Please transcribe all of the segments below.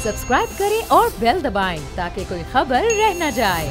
Subscribe करें और bell दबाएं ताकि कोई खबर रह न जाए।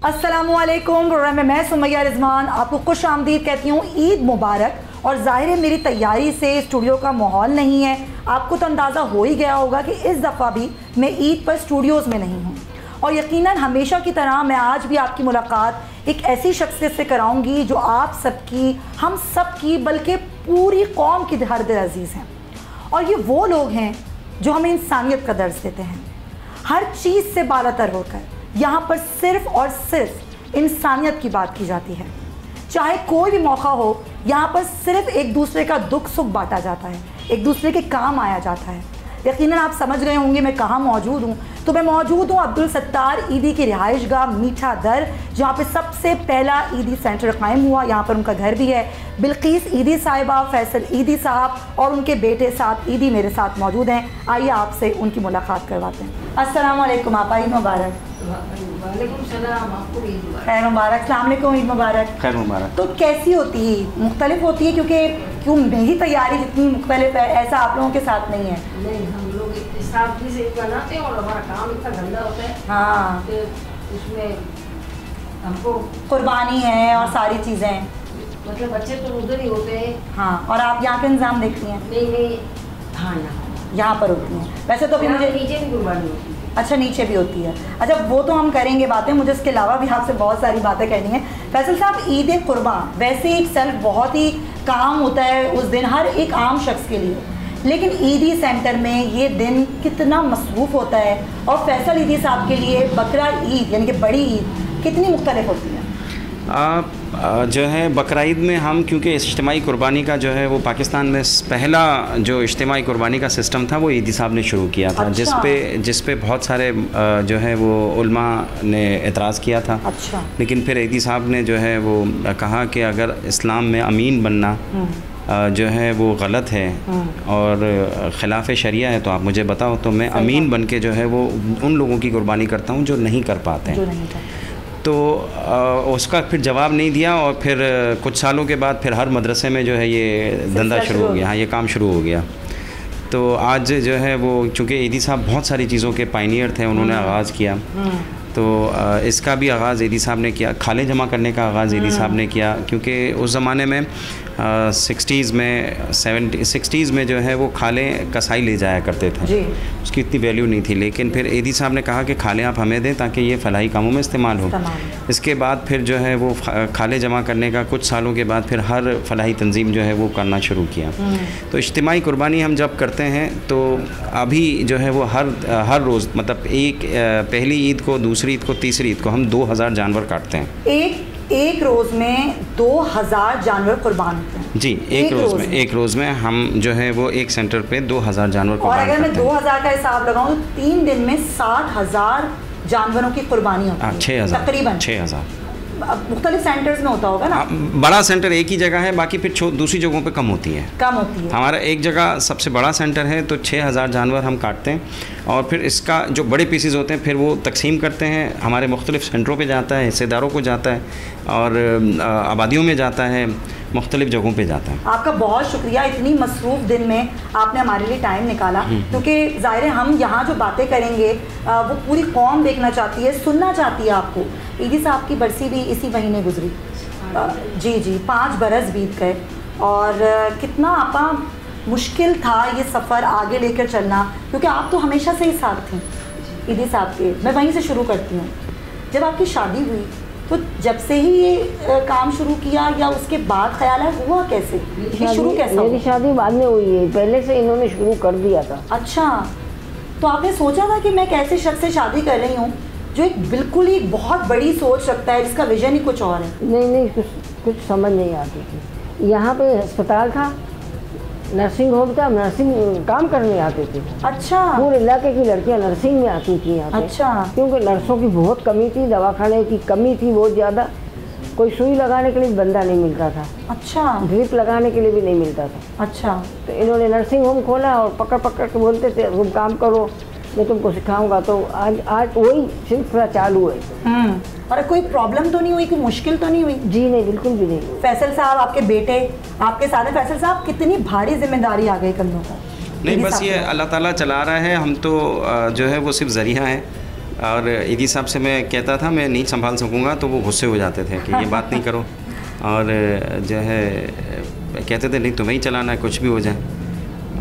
अस्सलामुअलैकुम। प्रोग्राम में मैं सुमैया रिजवान आपको खुश आमदीद कहती हूँ। ईद मुबारक। और ज़ाहिर है मेरी तैयारी से स्टूडियो का माहौल नहीं है, आपको तो अंदाज़ा हो ही गया होगा कि इस दफ़ा भी मैं ईद पर स्टूडियोज़ में नहीं हूँ। और यकीनन हमेशा की तरह मैं आज भी आपकी मुलाकात एक ऐसी शख्सियत से कराऊँगी जो आप सबकी, हम सब की, बल्कि पूरी कौम की हर दिल अजीज़ हैं। और ये वो लोग हैं जो हमें इंसानियत का दर्ज देते हैं। हर चीज़ से बालातर होकर यहाँ पर सिर्फ़ और सिर्फ इंसानियत की बात की जाती है। चाहे कोई भी मौका हो, यहाँ पर सिर्फ एक दूसरे का दुख सुख बांटा जाता है, एक दूसरे के काम आया जाता है। यकीनन आप समझ गए होंगे मैं कहाँ मौजूद हूँ। तो मैं मौजूद हूँ अब्दुल सत्तार ईदी की रिहाइशगाह मीठा दर, जहाँ पे सबसे पहला ईदी सेंटर कायम हुआ। यहाँ पर उनका घर भी है। बिल्किस ईदी साहिबा, फैसल ईदी साहब और उनके बेटे साथ ईदी मेरे साथ मौजूद हैं। आइए आपसे उनकी मुलाकात करवाते हैं। अस्सलाम वालेकुम आपा, ईद मुबारक। खैर मुबारक। अस्सलाम वालेकुम, ईद मुबारक। खैर मुबारक। तो कैसी होती है? मुख्तलिफ होती है क्योंकि मेरी तैयारी जितनी मुख्तलिफ है ऐसा आप लोगों के साथ नहीं है। नहीं, हम लोग इतनी सादगी से बनाते हैं और हमारा काम इतना गंदा होता है। हाँ, तो उसमें हमको कुर्बानी है और सारी चीज़ें, मतलब बच्चे तो उधर ही होते हैं। हाँ। और आप यहाँ के इंतजाम देखती हैं? नहीं, हाँ, यहाँ पर होती हैं। वैसे तो अभी मुझे नीचे भी कुर्बानी होती है। अच्छा, नीचे भी होती है। अच्छा, वो तो हम करेंगे बातें, मुझे इसके अलावा भी आपसे बहुत सारी बातें करनी है। फैसल साहब, ईद कुर्बान वैसे एक सेल्फ बहुत ही काम होता है उस दिन हर एक आम शख्स के लिए, लेकिन ईदी सेंटर में ये दिन कितना मसरूफ़ होता है। और फैसल ईदी साहब के लिए बकरा ईद यानी कि बड़ी ईद कितनी मुख्तलिफ होती है? जो है बकरा ईद में हम, क्योंकि इज्तिमाई कुर्बानी का जो है वो पाकिस्तान में पहला जो इज्तिमाई कुर्बानी का सिस्टम था वो ईदी साहब ने शुरू किया था। अच्छा। जिस पे बहुत सारे जो है वो उलमा ने एतराज़ किया था। अच्छा। लेकिन फिर ईदी साहब ने जो है वो कहा कि अगर इस्लाम में अमीन बनना जो है वो गलत है और ख़िलाफ़ शरिया है तो आप मुझे बताओ, तो मैं अमीन बन के जो है वो उन लोगों की कुर्बानी करता हूँ जो नहीं कर पाते हैं। तो उसका फिर जवाब नहीं दिया और फिर कुछ सालों के बाद फिर हर मदरसे में जो है ये धंधा शुरू हो गया। हाँ, ये काम शुरू हो गया। तो आज जो है वो, चूँकि ईदी साहब बहुत सारी चीज़ों के पायनियर थे, उन्होंने आगाज़ किया। तो इसका भी आगाज़ ईदी साहब ने किया। खाले जमा करने का आगाज़ ईदी साहब ने किया, क्योंकि उस ज़माने में 60s में जो है वो खाले कसाई ले जाया करते थे जी। उसकी इतनी वैल्यू नहीं थी। लेकिन फिर ईदी साहब ने कहा कि खाले आप हमें दें ताकि ये फलाही कामों में इस्तेमाल हो। इसके बाद फिर जो है वो खाले जमा करने का कुछ सालों के बाद फिर हर फलाही तंजीम जो है वो करना शुरू किया। तो इज्तिमाई कुर्बानी हम जब करते हैं तो अभी जो है वो हर रोज़, मतलब पहली ईद को, दूसरी ईद को, तीसरी ईद को हम 2000 जानवर काटते हैं। एक रोज़ में 2000 जानवर कुर्बान होते हैं जी। एक रोज़ में हम जो है वो एक सेंटर पे 2000 जानवर कुर्बान करते हैं। और अगर मैं 2000 का हिसाब लगाऊं तो 3 दिन में 60,000 जानवरों की कुर्बानी होती है। 6000 तकरीबन 6000 मुख्तलिफ सेंटर्स में होता होगा ना। बड़ा सेंटर एक ही जगह है, बाकी फिर दूसरी जगहों पे कम होती है। हमारा एक जगह सबसे बड़ा सेंटर है तो 6000 जानवर हम काटते हैं। और फिर इसका जो बड़े पीसेस होते हैं फिर वो तकसीम करते हैं, हमारे मुख्तलिफ सेंटरों पे जाता है, हिस्सेदारों को जाता है और आबादियों में जाता है, मुख्तलिफ जगहों पे जाता है। आपका बहुत शुक्रिया, इतनी मसरूफ़ दिन में आपने हमारे लिए टाइम निकाला, क्योंकि ज़ाहिर है हम यहाँ जो बातें करेंगे वो पूरी कौम देखना चाहती है, सुनना चाहती है आपको। ईदी साहब की बरसी भी इसी महीने गुजरी। जी 5 बरस बीत गए और कितना आपा मुश्किल था ये सफ़र आगे लेकर चलना, क्योंकि आप तो हमेशा से ही साथ थी ईदी साहब के। मैं वहीं से शुरू करती हूँ। जब आपकी शादी हुई तो जब से ही ये काम शुरू किया या उसके बाद ख्याल है हुआ कैसे? ये शुरू कैसे हुआ? मेरी शादी बाद में हुई है, पहले से इन्होंने शुरू कर दिया था। अच्छा, तो आपने सोचा था कि मैं कैसे शख्स से शादी कर रही हूँ जो एक बिल्कुल ही बहुत बड़ी सोच रखता है, जिसका विजन ही कुछ और है? नहीं, कुछ समझ नहीं आती थी। यहाँ पे अस्पताल था, नर्सिंग होम था, नर्सिंग काम करने आते थे। अच्छा। पूरे इलाके की लड़कियाँ नर्सिंग में आती थी यहाँ पे। अच्छा। क्योंकि नर्सों की बहुत कमी थी, दवाखाने की कमी थी बहुत ज़्यादा। कोई सुई लगाने के लिए बंदा नहीं मिलता था। अच्छा। ड्रिप लगाने के लिए भी नहीं मिलता था। अच्छा। तो इन्होंने नर्सिंग होम खोला और पकड़ के बोलते थे तुम काम करो, मैं तुमको सिखाऊंगा। तो आज वही सिलसिला चालू है। और कोई प्रॉब्लम तो नहीं हुई, कोई मुश्किल तो नहीं हुई? जी नहीं, बिल्कुल भी नहीं। फैसल साहब आपके बेटे आपके साथ हैं। फैसल साहब कितनी भारी जिम्मेदारी आ गई कंधों पर? नहीं, बस ये अल्लाह ताला चला रहा है, हम तो जो है वो सिर्फ ज़रिया है। और ईदी साहब से मैं कहता था मैं नहीं संभाल सकूँगा, तो वो गुस्से हो जाते थे कि ये बात नहीं करो, और जो है कहते थे नहीं तुम्हें ही चलाना है, कुछ भी हो जाए।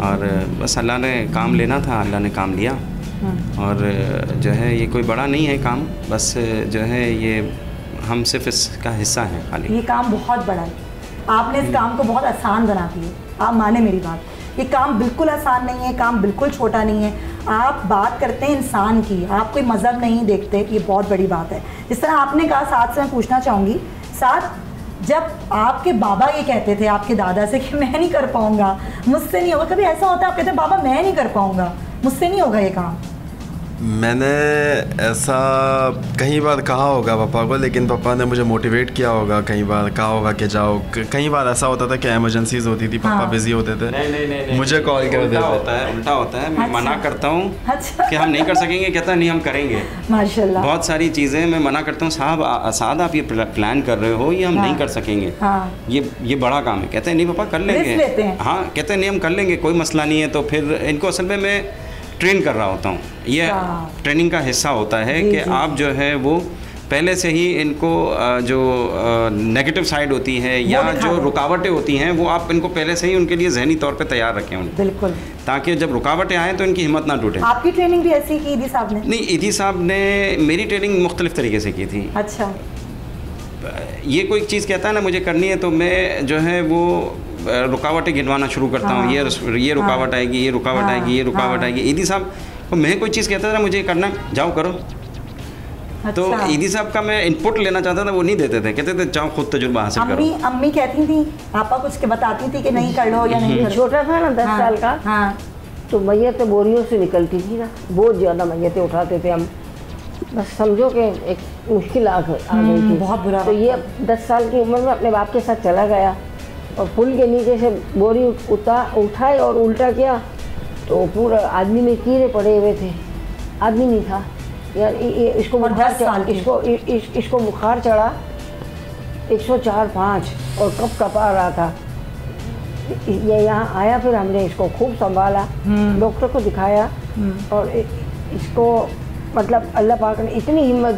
और बस अल्लाह ने काम लेना था, अल्लाह ने काम लिया। और जो है ये कोई बड़ा नहीं है काम, बस जो है ये हम सिर्फ इसका हिस्सा हैं खाली। ये काम बहुत बड़ा है, आपने इस काम को बहुत आसान बना दिया। आप माने मेरी बात, ये काम बिल्कुल आसान नहीं है, काम बिल्कुल छोटा नहीं है। आप बात करते हैं इंसान की, आप कोई मज़हब नहीं देखते, ये बहुत बड़ी बात है। जिस तरह आपने कहा, साथ से मैं पूछना चाहूँगी, साथ जब आपके बाबा ये कहते थे आपके दादा से कि मैं नहीं कर पाऊँगा, मुझसे नहीं होगा, कभी ऐसा होता है आप कहते हैं बाबा मैं नहीं कर पाऊँगा, मुझसे नहीं होगा ये काम? मैंने ऐसा कई बार कहा होगा पापा को, लेकिन पापा ने मुझे मोटिवेट किया होगा, कई बार कहा होगा कि जाओ। कई बार ऐसा होता था कि इमरजेंसीज होती थी, पापा बिजी होते थे, नहीं, मुझे कॉल कर देते। उल्टा होता है। मैं मना करता हूँ कि हम नहीं कर सकेंगे, कहता नहीं हम करेंगे। माशाल्लाह। बहुत सारी चीज़ें मैं मना करता हूँ, साहब आप ये प्लान कर रहे हो, ये हम नहीं कर सकेंगे, ये बड़ा काम है। कहते हैं नहीं पापा कर लेंगे। हाँ, कहते हैं नहीं हम कर लेंगे, कोई मसला नहीं है। तो फिर इनको असल में मैं ट्रेन कर रहा होता हूँ, ये ट्रेनिंग का हिस्सा होता है कि आप जो है वो पहले से ही इनको जो नेगेटिव साइड होती है या जो रुकावटें होती हैं वो आप इनको पहले से ही उनके लिए जहनी तौर पे तैयार रखें उनको, बिल्कुल, ताकि जब रुकावटें आएँ तो इनकी हिम्मत ना टूटे। आपकी ट्रेनिंग भी ऐसी की ईदी साहब ने? नहीं, ईदी साहब ने मेरी ट्रेनिंग मुख्तलिफ तरीके से की थी। अच्छा। ये कोई चीज़ कहता है ना मुझे करनी है, तो मैं जो है वो रुकावटें गिनवाना शुरू करता हूँ। ये रुकावट आएगी, ये रुकावट आएगी, ये रुकावट आएगी। ईदी साहब को मैं कोई चीज़ कहता था ना मुझे करना है, जाओ करो। अच्छा। तो ईदी साहब का मैं इनपुट लेना चाहता था, वो नहीं देते थे, कहते थे जाओ खुद तजुर्बा हासिल करो। अम्मी कहती थी, पापा कुछ बताती थी कि नहीं कर लो या नहीं। छोटा था ना 10 साल का, तो मैयतें बोरियों से निकलती थी ना, बहुत ज़्यादा मैयतें उठाते थे हम। बस समझो कि एक मुश्किल आ गई थी, बहुत बुरा। तो ये 10 साल की उम्र में अपने बाप के साथ चला गया और पुल के नीचे से बोरी उठाए और उल्टा किया, तो पूरा आदमी में कीड़े पड़े हुए थे, आदमी नहीं था यार। इसको बुखार चढ़ा 104-105 और कब कपा रहा था। ये यहाँ आया, फिर हमने इसको खूब संभाला, डॉक्टर को दिखाया, और इसको मतलब अल्लाह पाक ने इतनी हिम्मत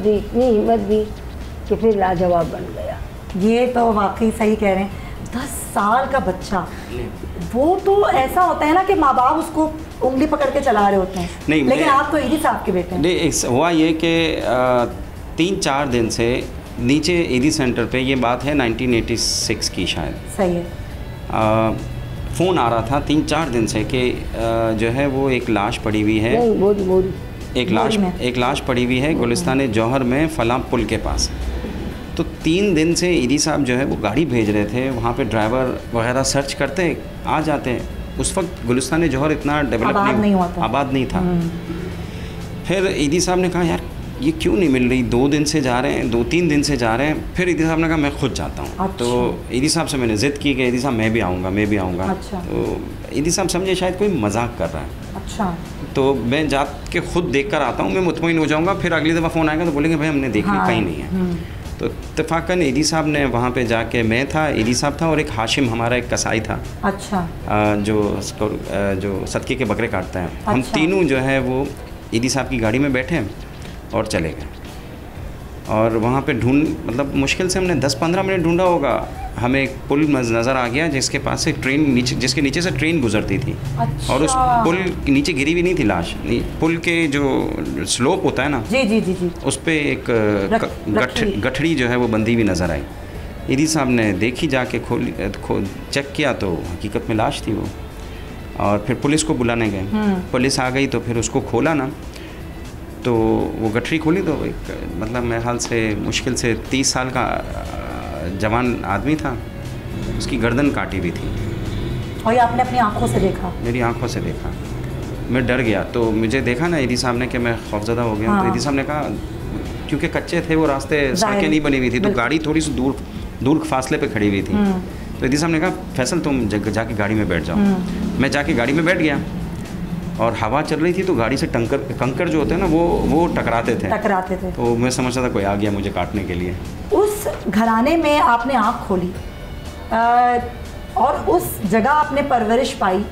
दी कि फिर लाजवाब बन गया। ये तो वाकई सही कह रहे हैं। 10 साल का बच्चा, वो तो ऐसा होता है ना कि माँ बाप उसको उंगली पकड़ के चला रहे होते हैं। नहीं, लेकिन आप तो ईदी साहब के बेटे हैं। नहीं, हुआ ये कि 3-4 दिन से नीचे ईदी सेंटर पे, ये बात है 1986 की शायद, सही है, फ़ोन आ रहा था 3-4 दिन से कि जो है वो एक लाश पड़ी हुई है, एक लाश पड़ी हुई है गुलिस्तान जौहर में फलां पुल के पास। तो 3 दिन से ईदी साहब जो है वो गाड़ी भेज रहे थे, वहाँ पे ड्राइवर वगैरह सर्च करते आ जाते। उस वक्त गुलिस्तान जौहर इतना डेवलप आबाद नहीं था। फिर ईदी साहब ने कहा यार ये क्यों नहीं मिल रही, 2 दिन से जा रहे हैं, 2-3 दिन से जा रहे हैं। फिर ईदी साहब ने कहा मैं खुद जाता हूँ। अच्छा। तो ईदी साहब से मैंने ज़िद की कि ईदी साहब मैं भी आऊँगा। अच्छा। तो ईदी साहब समझे शायद कोई मजाक कर रहा है। अच्छा। तो मैं जा के खुद देख कर आता हूँ, मैं मुतमईन हो जाऊँगा, फिर अगली दफ़ा फ़ोन आएगा तो बोलेंगे भाई हमने देख लिया, कहीं नहीं है। तो इत्तेफाकन ईदी साहब ने वहाँ पे जाके, मैं था, ईदी साहब था और एक हाशिम हमारा एक कसाई था। अच्छा। जो सदके के बकरे काटता है। अच्छा। हम तीनों जो है वो ईदी साहब की गाड़ी में बैठे और चले गए, और वहाँ पे मतलब मुश्किल से हमने 10-15 मिनट ढूंढा होगा। हमें एक पुल नज़र आ गया जिसके पास से जिसके नीचे से ट्रेन गुजरती थी। अच्छा। और उस पुल के नीचे गिरी भी नहीं थी लाश, पुल के जो स्लोप होता है ना, जी। उस पर एक गठड़ी जो है वो बंधी हुई नज़र आई। ईदी साहब ने देखी, जाके चेक किया तो हकीकत में लाश थी वो। और फिर पुलिस को बुलाने गए, पुलिस आ गई तो फिर उसको खोला ना, तो वो गठरी खोली तो एक मतलब मेरे ख्याल से मुश्किल से 30 साल का जवान आदमी था, उसकी गर्दन काटी हुई थी। और ये आपने अपनी आंखों से देखा? मेरी आंखों से देखा। मैं डर गया, तो मुझे देखा ना ईदी साहब ने कि मैं खौफजदा हो गया। हाँ। तो ईदी साहब ने कहा, क्योंकि कच्चे थे वो रास्ते, सड़कें नहीं बनी हुई थी, तो गाड़ी थोड़ी सी दूर फासले पे खड़ी हुई थी। तो ईदी साहब ने कहा फैसल तुम जाके गाड़ी में बैठ जाओ। मैं जाके गाड़ी में बैठ गया। और हवा चल रही थी तो गाड़ी से कंकर जो होते हैं ना वो टकराते थे। तो मैं समझता था कोई आ गया मुझे काटने के लिए। उस घराने में आपने आँख खोली और उस जगह आपने परवरिश पाई,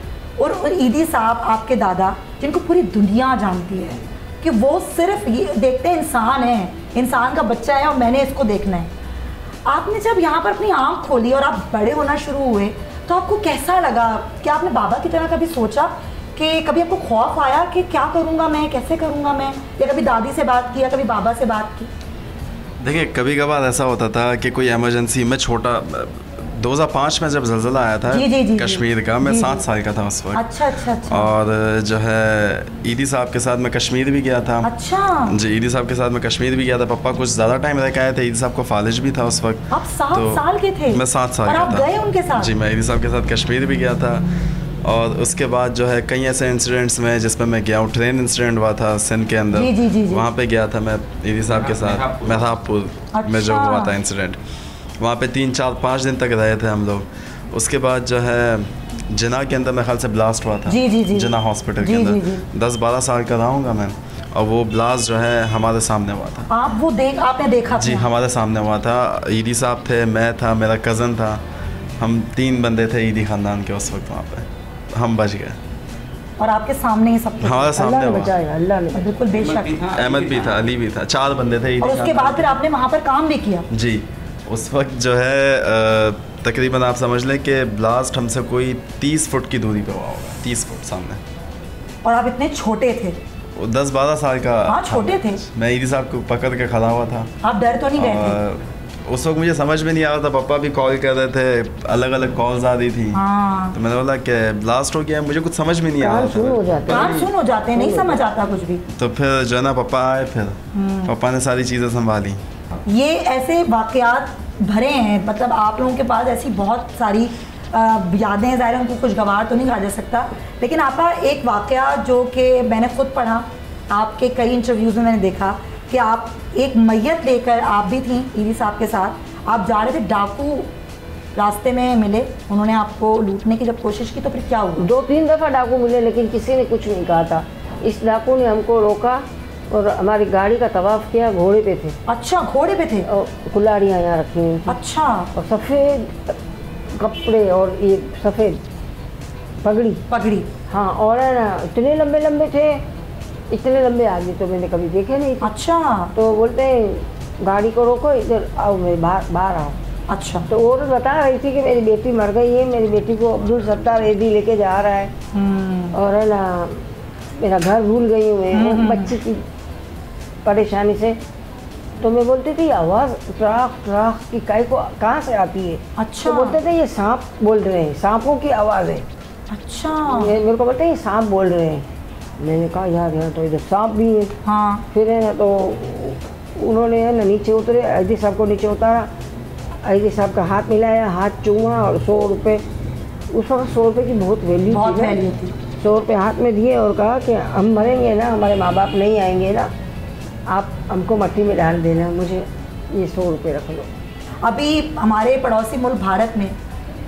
और ईदी साहब आपके दादा, जिनको पूरी दुनिया जानती है कि वो सिर्फ ये देखते हैं इंसान है, इंसान का बच्चा है और मैंने इसको देखना है। आपने जब यहाँ पर अपनी आँख खोली और आप बड़े होना शुरू हुए तो आपको कैसा लगा? क्या आपने बाबा की तरह कभी सोचा कि कभी आपको खौफ आया कि क्या करूँगा मैं, कैसे करूँगा मैं, या कभी दादी से बात की या कभी बाबा से बात की? देखिए, कभी कभार ऐसा होता था कि कोई इमरजेंसी में, छोटा 2005 में जब ज़लज़ला आया था कश्मीर का, मैं 7 साल का था उस वक्त। अच्छा। और जो है ईदी साहब के साथ मैं कश्मीर भी गया था। अच्छा जी, ईदी साहब के साथ मैं कश्मीर भी गया था। पापा कुछ ज़्यादा टाइम रह के आए थे। ईदी साहब को फालिज भी था उस वक्त। आप 7 साल के थे? मैं 7 साल का था। गए उनके साथ? जी, मैं ईदी साहब के साथ कश्मीर भी गया था। और उसके बाद जो है कई ऐसे इंसिडेंट्स में जिसमें मैं गया हूँ। ट्रेन इंसिडेंट हुआ था सिंध के अंदर, वहाँ पे गया था मैं ईदी साहब के साथ, मेहराबपुर में जो हुआ था इंसिडेंट। वहाँ पे 3, 4, 5 दिन तक रहे थे हम लोग। उसके बाद जो है जिना के अंदर मेरे ख्याल से ब्लास्ट हुआ था। जिना हॉस्पिटल के अंदर 10-12 साल का रहा मैं। और वो ब्लास्ट जो है हमारे सामने हुआ था। आपने देखा? जी, हमारे सामने हुआ था। ईदी साहब थे, मैं था, मेरा कज़न था, हम 3 बंदे थे ईदी ख़ानदान के उस वक्त वहाँ पे। हम बच गए और आपके सामने ही सब कुछ? हमारे सामने बचाएगा अल्लाह ने। बिल्कुल, बेशक। अहमद भी था, अली भी था, 4 बंदे थे। और उसके बाद फिर आपने वहाँ पर काम भी किया? जी, उस वक्त जो है तकरीबन आप समझ लें कि ब्लास्ट हमसे कोई 30 फुट की दूरी पे हुआ होगा, 30 फुट सामने। और आप इतने छोटे थे? 10-12 साल का। हाँ, छोटे थे। मैं ईदी साहब को पकड़ के खड़ा हुआ था। आप डर तो नहीं गए थे? उस वक्त मुझे समझ में नहीं आ रहा था। पापा भी कॉल कर रहे थे, अलग अलग कॉल्स आ रही थी। तो मैंने बोला कि ब्लास्ट हो गया, मुझे कुछ समझ में नहीं आ रहा था। कान सुन हो जाते हैं, नहीं समझ आता कुछ भी। तो फिर जो है ना पापा आए, फिर पापा ने सारी चीज़ें संभाली। ये ऐसे वाक़यात भरे हैं, मतलब आप लोगों के पास ऐसी बहुत सारी यादें हैं। ज़ाहिर उनको कुछ गवार तो नहीं कहा जा सकता, लेकिन आपका एक वाक़या जो कि मैंने खुद पढ़ा, आपके कई इंटरव्यूज़ में मैंने देखा कि आप एक मैयत लेकर, आप भी थी ईदी साहब के साथ, आप जा रहे थे, डाकू रास्ते में मिले, उन्होंने आपको लूटने की जब कोशिश की तो फिर क्या हुआ? 2-3 दफ़ा डाकू मिले, लेकिन किसी ने कुछ नहीं कहा था। इस डाकू ने हमको रोका और हमारी गाड़ी का तवाफ़ किया। घोड़े पे थे। अच्छा, घोड़े पे थे? और कुल्हाड़ियाँ यहाँ रखी हुई थी। अच्छा। और सफ़ेद कपड़े और ये सफ़ेद पगड़ी। हाँ, और है ना इतने लंबे लंबे थे, इतने लंबे आदमी तो मैंने कभी देखे नहीं थे। अच्छा। तो बोलते हैं गाड़ी को रोको, इधर आओ, मेरे बाहर आओ। अच्छा। तो वो तो बता रही थी कि मेरी बेटी मर गई है, मेरी बेटी को अब्दुल सत्तार एदी लेके जा रहा है, और है ना मेरा घर भूल गई हूँ मैं बच्ची की परेशानी से। तो मैं बोलती थी आवाज़ ट्राक की कहाँ से आती है? अच्छा। तो बोलते थे ये सांप बोल रहे हैं, सांपों की आवाज़ है। अच्छा। मेरे को बोलते हैं ये सांप बोल रहे हैं। मैंने कहा यार यहाँ तो इधर सांप भी है। हाँ। फिर है ना तो उन्होंने है ना नीचे उतरे, ऐदी साहब को नीचे उतारा, ऐदी साहब का हाथ मिलाया, हाथ चूमा और 100 रुपये, उस वक्त 100 रुपये की बहुत वैल्यू थी। 100 रुपये हाथ में दिए और कहा कि हम मरेंगे ना, हमारे माँ बाप नहीं आएंगे ना, आप हमको मट्टी में डाल देना, मुझे ये 100 रुपये रख लो। अभी हमारे पड़ोसी मुल्क भारत में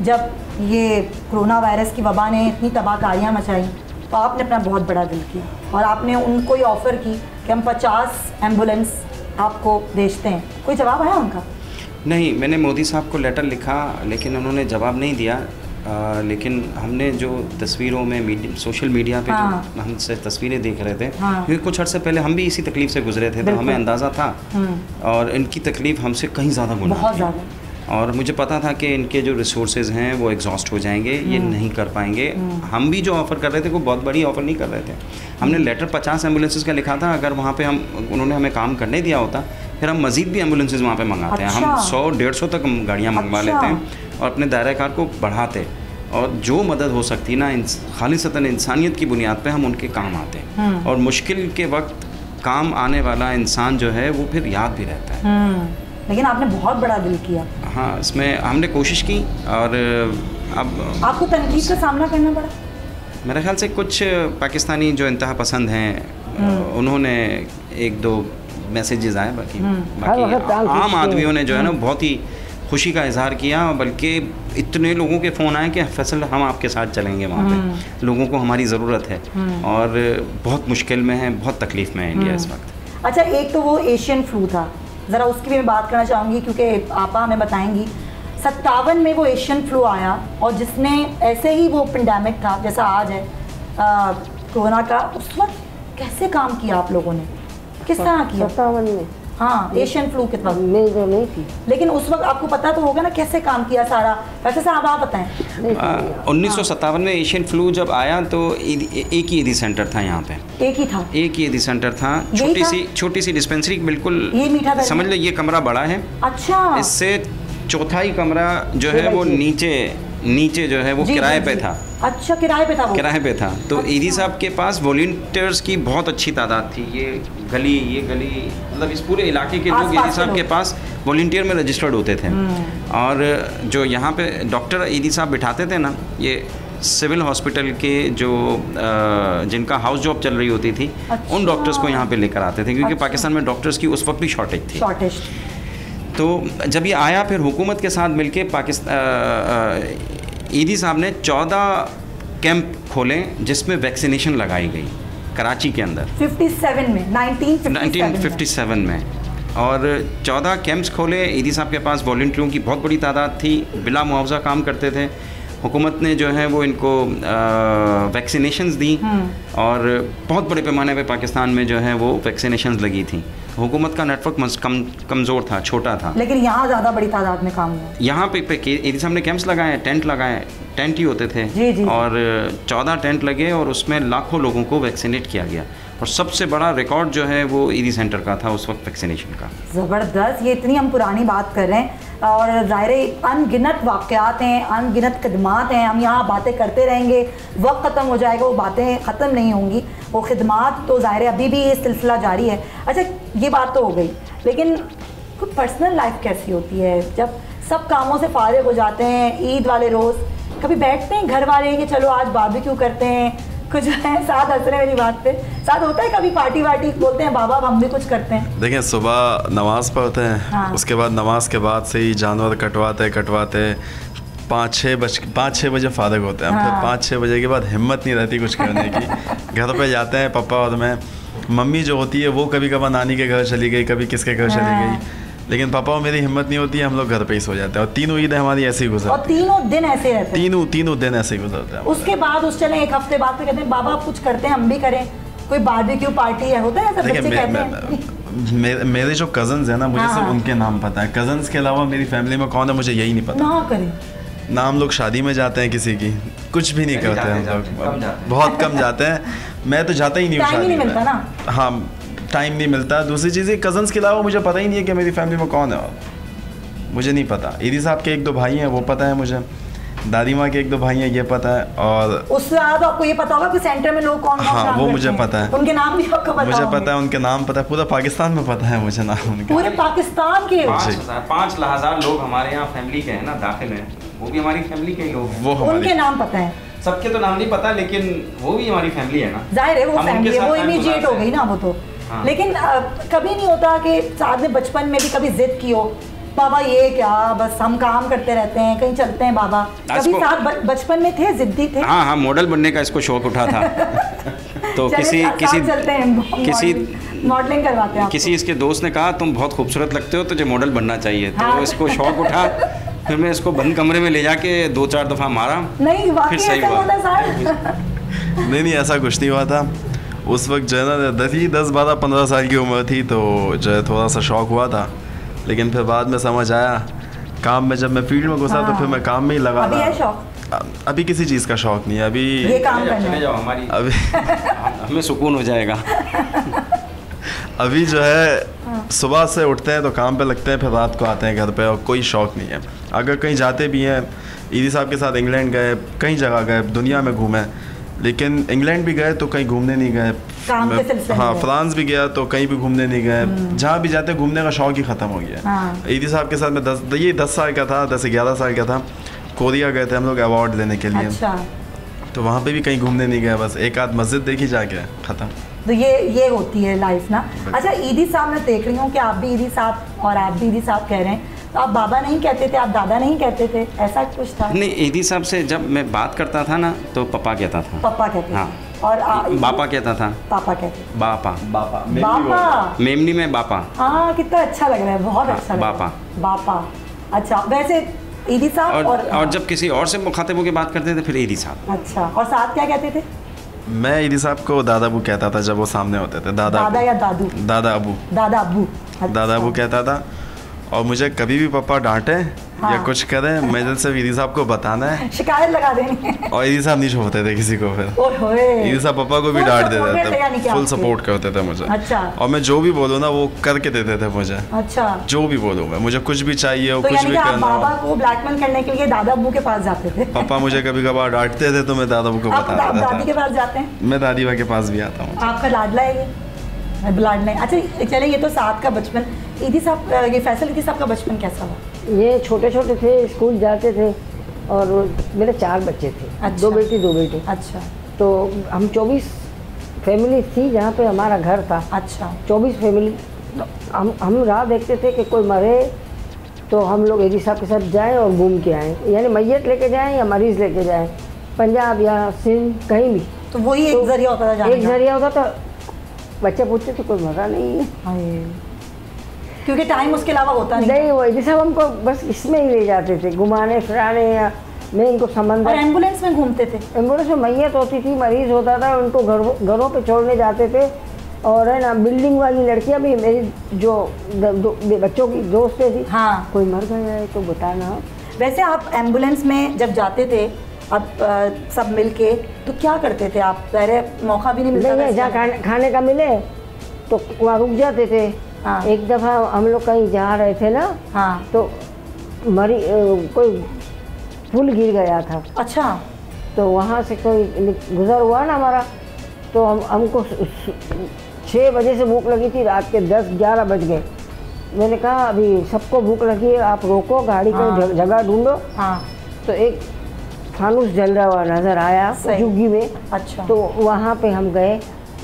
जब ये कोरोना वायरस की वबा ने इतनी तबाहकारियाँ मचाई तो आपने अपना बहुत बड़ा दिल किया और आपने उनको ये ऑफ़र की कि हम 50 एम्बुलेंस आपको भेजते हैं। कोई जवाब आया उनका? नहीं, मैंने मोदी साहब को लेटर लिखा लेकिन उन्होंने जवाब नहीं दिया। लेकिन हमने जो तस्वीरों में सोशल मीडिया पे जो हमसे तस्वीरें देख रहे थे, क्योंकि कुछ अर्से पहले हम भी इसी तकलीफ से गुजरे थे तो हमें अंदाज़ा था, और इनकी तकलीफ़ हमसे कहीं ज़्यादा गुना बहुत ज़्यादा, और मुझे पता था कि इनके जो रिसोर्सेज हैं वो एग्जॉस्ट हो जाएंगे, ये नहीं कर पाएंगे। हम भी जो ऑफ़र कर रहे थे वो बहुत बड़ी ऑफ़र नहीं कर रहे थे। हमने लेटर 50 एम्बुलेंसेज का लिखा था। अगर वहाँ पे उन्होंने हमें काम करने दिया होता फिर हम मज़ीद भी एम्बुलेंसेज वहाँ पे मंगाते हैं। हम 100-150 तक गाड़ियाँ मंगवा लेते हैं और अपने दायरा कार को बढ़ाते, और जो मदद हो सकती ना खालिसतन इंसानियत की बुनियाद पे हम उनके काम आते हैं। और मुश्किल के वक्त काम आने वाला इंसान जो है वो फिर याद भी रहता है। लेकिन आपने बहुत बड़ा दिल किया। हाँ, इसमें हमने कोशिश की। और अब आपको तनकीद का सामना करना पड़ा? मेरे ख्याल से कुछ पाकिस्तानी जो इंतहा पसंद हैं उन्होंने 1-2 मैसेजेस आए, बाकी आम आदमियों ने जो है ना बहुत ही खुशी का इजहार किया, बल्कि इतने लोगों के फ़ोन आए कि फैसल हम आपके साथ चलेंगे वहाँ पे, लोगों को हमारी ज़रूरत है और बहुत मुश्किल में है, बहुत तकलीफ़ में है इंडिया इस वक्त। अच्छा, एक तो वो एशियन फ्लू था, ज़रा उसकी भी मैं बात करना चाहूँगी क्योंकि आपा हमें बताएंगी 57 में वो एशियन फ्लू आया और जिसने ऐसे ही वो पेंडेमिक था जैसा आज है कोरोना का, उस वक्त कैसे काम किया आप लोगों ने, किस तरह किया? 57 में हाँ, एशियन फ्लू के वक्त मैं जो नहीं थी, लेकिन उस वक्त आपको पता तो होगा ना कैसे काम किया सारा। वैसे साहब आप बताएं। 1957 में एशियन फ्लू जब आया तो एक ही ईदी सेंटर था यहाँ पे, एक ही था, एक ही ईदी सेंटर था, छोटी सी डिस्पेंसरी, बिल्कुल ये मीठा समझ लो ये कमरा बड़ा है। अच्छा, इससे चौथाई कमरा जो है वो नीचे जो है वो किराए पे था। अच्छा, किराए पे था वो? किराए पे था। तो अच्छा। ईदी साहब के पास वॉलंटियर्स की बहुत अच्छी तादाद थी। ये गली मतलब इस पूरे इलाके के लोग ईदी साहब के पास वॉलंटियर में रजिस्टर्ड होते थे। और जो यहाँ पे डॉक्टर ईदी साहब बिठाते थे ना, ये सिविल हॉस्पिटल के जो जिनका हाउस जॉब चल रही होती थी, अच्छा। उन डॉक्टर्स को यहाँ पे लेकर आते थे, क्योंकि अच्छा। पाकिस्तान में डॉक्टर्स की उस वक्त भी शॉर्टेज थी। तो जब ये आया, फिर हुकूमत के साथ मिलके ईदी साहब ने 14 कैंप खोले जिसमें वैक्सीनेशन लगाई गई कराची के अंदर 57 में 1957 में। और 14 कैंप्स खोले। ईदी साहब के पास वॉलंटियरों की बहुत बड़ी तादाद थी, बिला मुआवजा काम करते थे। हुकूमत ने जो है वो इनको वैक्सीनेशंस दी और बहुत बड़े पैमाने पे पाकिस्तान में जो है वो वैक्सीनेशंस लगी थी। हुकूमत का नेटवर्क कमज़ोर था, छोटा था, लेकिन यहाँ ज़्यादा बड़ी तादाद में काम हुआ। यहाँ पे ईदी साहब ने कैंप्स लगाए, टेंट लगाए, टेंट ही होते थे जी। और 14 टेंट लगे और उसमें लाखों लोगों को वैक्सीनेट किया गया। और सबसे बड़ा रिकॉर्ड जो है वो ईदी सेंटर का था उस वक्त वैक्सीनेशन का। ज़बरदस्त। ये इतनी हम पुरानी बात कर रहे हैं और ज़ाहिर अनगिनत वाक़यात हैं, अनगिनत खदमात हैं। हम यहाँ बातें करते रहेंगे, वक्त ख़त्म हो जाएगा, वो बातें ख़त्म नहीं होंगी। वो खदमात तो ज़ाहिर अभी भी ये सिलसिला जारी है। अच्छा, ये बात तो हो गई, लेकिन कुछ पर्सनल लाइफ कैसी होती है जब सब कामों से फारिग हो जाते हैं? ईद वाले रोज़ कभी बैठते हैं घर वाले कि चलो आज बारबेक्यू करते हैं? कुछ है साथ हंस रहे मेरी बात पे, साथ होता है कभी पार्टी वार्टी, बोलते हैं बाबा हम भी कुछ करते हैं? देखिए, सुबह नमाज पढ़ते हैं, हाँ। उसके बाद नमाज के बाद से ही जानवर कटवाते 5-6 बजे फारिग होते हैं। हाँ। फिर 5-6 बजे के बाद हिम्मत नहीं रहती कुछ करने की। घर पे जाते हैं पापा और मैं। मम्मी जो होती है वो कभी कभार नानी के घर चली गई, कभी किसके घर चली गई, लेकिन पापा और मेरी हिम्मत नहीं होती है, हम लोग घर पे ही सो जाते हैं। और तीनों ईदें हमारी ऐसे ही गुजरती हैं। और तीनों दिन ऐसे रहते हैं? तीनों दिन ऐसे ही गुजरते हैं। उसके बाद उस चले एक हफ्ते बाद फिर कहते हैं बाबा आप कुछ करते हैं हम भी करें, कोई बारबेक्यू पार्टी है, होता है ऐसा? बच्चे कहते हैं। मेरे जो कजन्स हैं ना, मुझे सिर्फ उनके नाम पता है। कजन्स के अलावा मेरी फैमिली में कौन है मुझे यही नहीं पता। ना करें ना हम लोग शादी में जाते हैं किसी की, कुछ भी नहीं करते हैं हम लोग, बहुत कम जाते हैं। मैं तो जाता ही नहीं हूँ शादी में। टाइम नहीं मिलता ना। हाँ, टाइम नहीं मिलता। दूसरी चीज़, कजन्स के अलावा मुझे पता ही नहीं है कि मेरी फैमिली में कौन है, और मुझे नहीं पता। ईदी साहब के 1-2 भाई हैं वो पता है मुझे, दादी माँ के 1-2 भाई हैं ये पता है, और उससे ज़्यादा आपको ये पता होगा कि सेंटर में लोग कौन? हाँ, वो मुझे पता है, उनके नाम भी आपको पता? मुझे पता है उनके नाम पता है, पूरा पाकिस्तान में पता है मुझे नाम उनके। पूरे पाकिस्तान के 5,000 लोग हमारे यहाँ फैमिली के हैं ना दाखिल हैं, वो भी हमारी फैमिली के लोग हैं। वो उनके नाम पता है? सबके तो नाम नहीं पता, लेकिन वो भी हमारी फैमिली है ना। जाहिर है वो फैमिली है, वो इमीडिएट हो गई ना वो तो। हाँ। लेकिन कभी नहीं होता कि साथ में बचपन में भी कभी जिद की हो बाबा ये क्या, बस हम काम करते रहते हैं, कहीं चलते हैं बाबा, कभी साथ बचपन में थे, जिद्दी थे? हाँ, मॉडल बनने का इसको शौक उठा था। तो किसी मॉडलिंग करवाते हैं। किसी इसके दोस्त ने कहा तुम बहुत खूबसूरत लगते हो, तुझे मॉडल बनना चाहिए। तो इसको शौक उठा, फिर मैं इसको बंद कमरे में ले जाके 2-4 दफ़ा मारा। नहीं, फिर सही हुआ। नहीं, ऐसा कुछ नहीं हुआ था। उस वक्त जो है ना 10, 12, 15 साल की उम्र थी, तो जो है थोड़ा सा शौक हुआ था, लेकिन फिर बाद में समझ आया काम में। जब मैं फील्ड में घुसा तो फिर मैं काम में ही लगा था। अभी किसी चीज़ का शौक नहीं है, अभी ये काम करने जाओ हमारी, अभी हमें सुकून हो जाएगा। अभी जो है सुबह से उठते हैं तो काम पे लगते हैं, फिर रात को आते हैं घर पे, और कोई शौक नहीं है। अगर कहीं जाते भी हैं, ईदी साहब के साथ इंग्लैंड गए, कई जगह गए, दुनिया में घूमे, लेकिन इंग्लैंड भी गए तो कहीं घूमने नहीं गए। हाँ, फ्रांस भी गया तो कहीं भी घूमने नहीं गए। जहाँ भी जाते घूमने का शौक ही ख़त्म हो गया। ईदी साहब के साथ मैं 10 साल का था, 10-11 साल का था, कोरिया गए थे हम लोग अवार्ड लेने के लिए। अच्छा। तो वहाँ पे भी कहीं घूमने नहीं गया, बस एक आध मस्जिद देखी जाके ख़त्म। तो ये होती है लाइफ ना। अच्छा, ईदी साहब मैं देख रही हूँ कि आप भी ईदी साहब और आप भी ईदी साहब कह रहे हैं, तो आप बाबा नहीं कहते थे, आप दादा नहीं कहते थे, ऐसा कुछ था? नहीं, ईदी साहब से जब मैं बात करता था ना तो पापा कहता था। पापा कहते हाँ। थे। और बापा कहता था। पापा कहते थे। बापा। बापा बापा। मेमनी में बापा। हाँ, कितना अच्छा लग रहा है, बहुत अच्छा लग रहा है। बापा। बापा। अच्छा, वैसे ईदी साहब और जब किसी और से मुखातिब होकर बात करते थे फिर ईदी साहब। अच्छा, और साथ क्या कहते थे? मैं ईदी साहब को दादा अबू कहता था जब वो सामने होते थे। दादा या दादू? दादा अबू। दादा अबू। दादा अबू कहता था। और मुझे कभी भी पापा डांटे या कुछ करें, मुझे सिर्फ ईदी साहब को बताना है, शिकायत लगा देनी है। और ईदी साहब नहीं छोड़ते थे किसी को। फिर ईदी साहब पापा को भी डांट देते थे, फुल सपोर्ट करते थे मुझे। अच्छा। और मैं जो भी बोलूँ ना वो करके देते थे मुझे। अच्छा। जो भी बोलूँ मैं, मुझे कुछ भी चाहिए हो, तो कुछ भी करना हो। बाबा को ब्लैकमेल करने के लिए दादा अब्बू के पास जाते थे? पापा मुझे कभी कभार डांटते थे तो मैं दादा अब्बू को बता देता था। दादी के पास जाते हैं? मैं दादी माँ के पास भी आता हूँ। आपका लाडला है ये? लाडला है। अच्छा चले, ये तो साथ का बचपन। ईदी साहब, ये फैसल ईदी साहब का बचपन कैसा हुआ? ये छोटे छोटे थे, स्कूल जाते थे, और मेरे 4 बच्चे थे। अच्छा। 2 बेटी 2 बेटे। अच्छा। तो हम 24 फैमिली थी जहाँ पे हमारा घर था। अच्छा। 24 फैमिली। तो हम राह देखते थे कि कोई मरे तो हम लोग ईदी साहब के साथ जाएं और घूम के आएँ, यानी मैयत लेके जाएं या मरीज़ लेके जाएं, पंजाब या सिंध कहीं भी। तो वही एक जरिया होता था जाने का? एक जरिया होता था। बच्चे पूछते थे कोई मरा नहीं है, क्योंकि टाइम उसके अलावा होता नहीं। वो ईदी साहब हमको बस इसमें ही ले जाते थे, घुमाने फिराने, या मैं इनको समंदर। और एम्बुलेंस में घूमते थे? एम्बुलेंस में मैयत होती थी, मरीज़ होता था, उनको घरों पे छोड़ने जाते थे। और है ना, बिल्डिंग वाली लड़कियां भी मेरी जो बच्चों की दोस्तें थी। हाँ। कोई मर गया है तो बताना। वैसे आप एम्बुलेंस में जब जाते थे, अब सब मिलके, तो क्या करते थे आप? पहले मौका भी नहीं मिलता था? जहाँ खाने का मिले तो वहाँ रुक जाते थे। हाँ। एक दफ़ा हम लोग कहीं जा रहे थे ना। हाँ। तो कोई पुल गिर गया था। अच्छा। तो वहाँ से कोई गुजर हुआ ना हमारा, तो हमको 6 बजे से भूख लगी थी, रात के 10-11 बज गए। मैंने कहा अभी सबको भूख लगी है, आप रोको गाड़ी को, जगह ढूंढो। हाँ। तो एक फानूस जल रहा हुआ नज़र आया जुग्गी में। अच्छा। तो वहाँ पे हम गए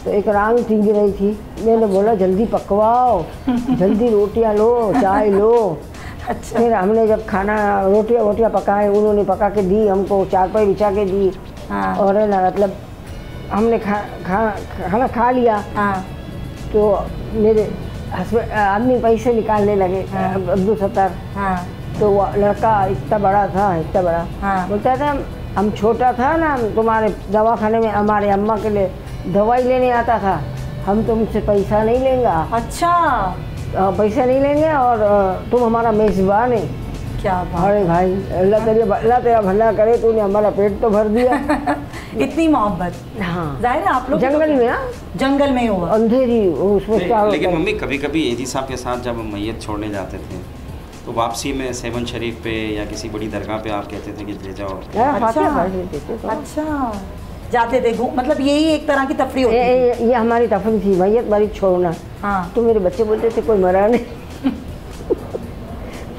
तो एक रांग टिंग रही थी। मैंने बोला जल्दी पकवाओ, जल्दी रोटियाँ लो, चाय लो। अच्छा। फिर हमने जब खाना रोटियाँ पकाए, उन्होंने पका के दी हमको, चारपाई बिछा के दी। हाँ। और है ना, मतलब हमने खाना खा लिया। हाँ। तो मेरे हस्बैंड आदमी पैसे निकालने लगे। अब्दुल सत्तार। हाँ। तो वो लड़का इतना बड़ा था, इतना बड़ा। हाँ। बोलता था हम छोटा था ना, तुम्हारे दवाखाने में हमारे अम्मा के लिए दवाई लेने आता था, हम तुमसे पैसा नहीं लेंगे। अच्छा। पैसा नहीं लेंगे और तुम हमारा मेज़बान है। क्या बात। अरे भाई, अल्लाह तेरा भला करे, तूने हमारा पेट तो भर दिया। इतनी मोहब्बत। हाँ। जाहिर है आप लोग जंगल में। हाँ, जंगल में हुआ। अंधेरी उसमें क्या होता है। लेकिन मम्मी कभी कभी ईदी साहब के साथ जब हम मैयत छोड़ने जाते थे तो वापसी में 7 शरीफ पे या किसी बड़ी दरगाह पे आप कहते थे कि ले जाओ। अच्छा। जाते थे, मतलब यही एक तरह की तफरीह होती थी? ये हमारी तफरीह थी, मैयत मरीज छोड़ना। हाँ। तो मेरे बच्चे बोलते थे कोई मरा नहीं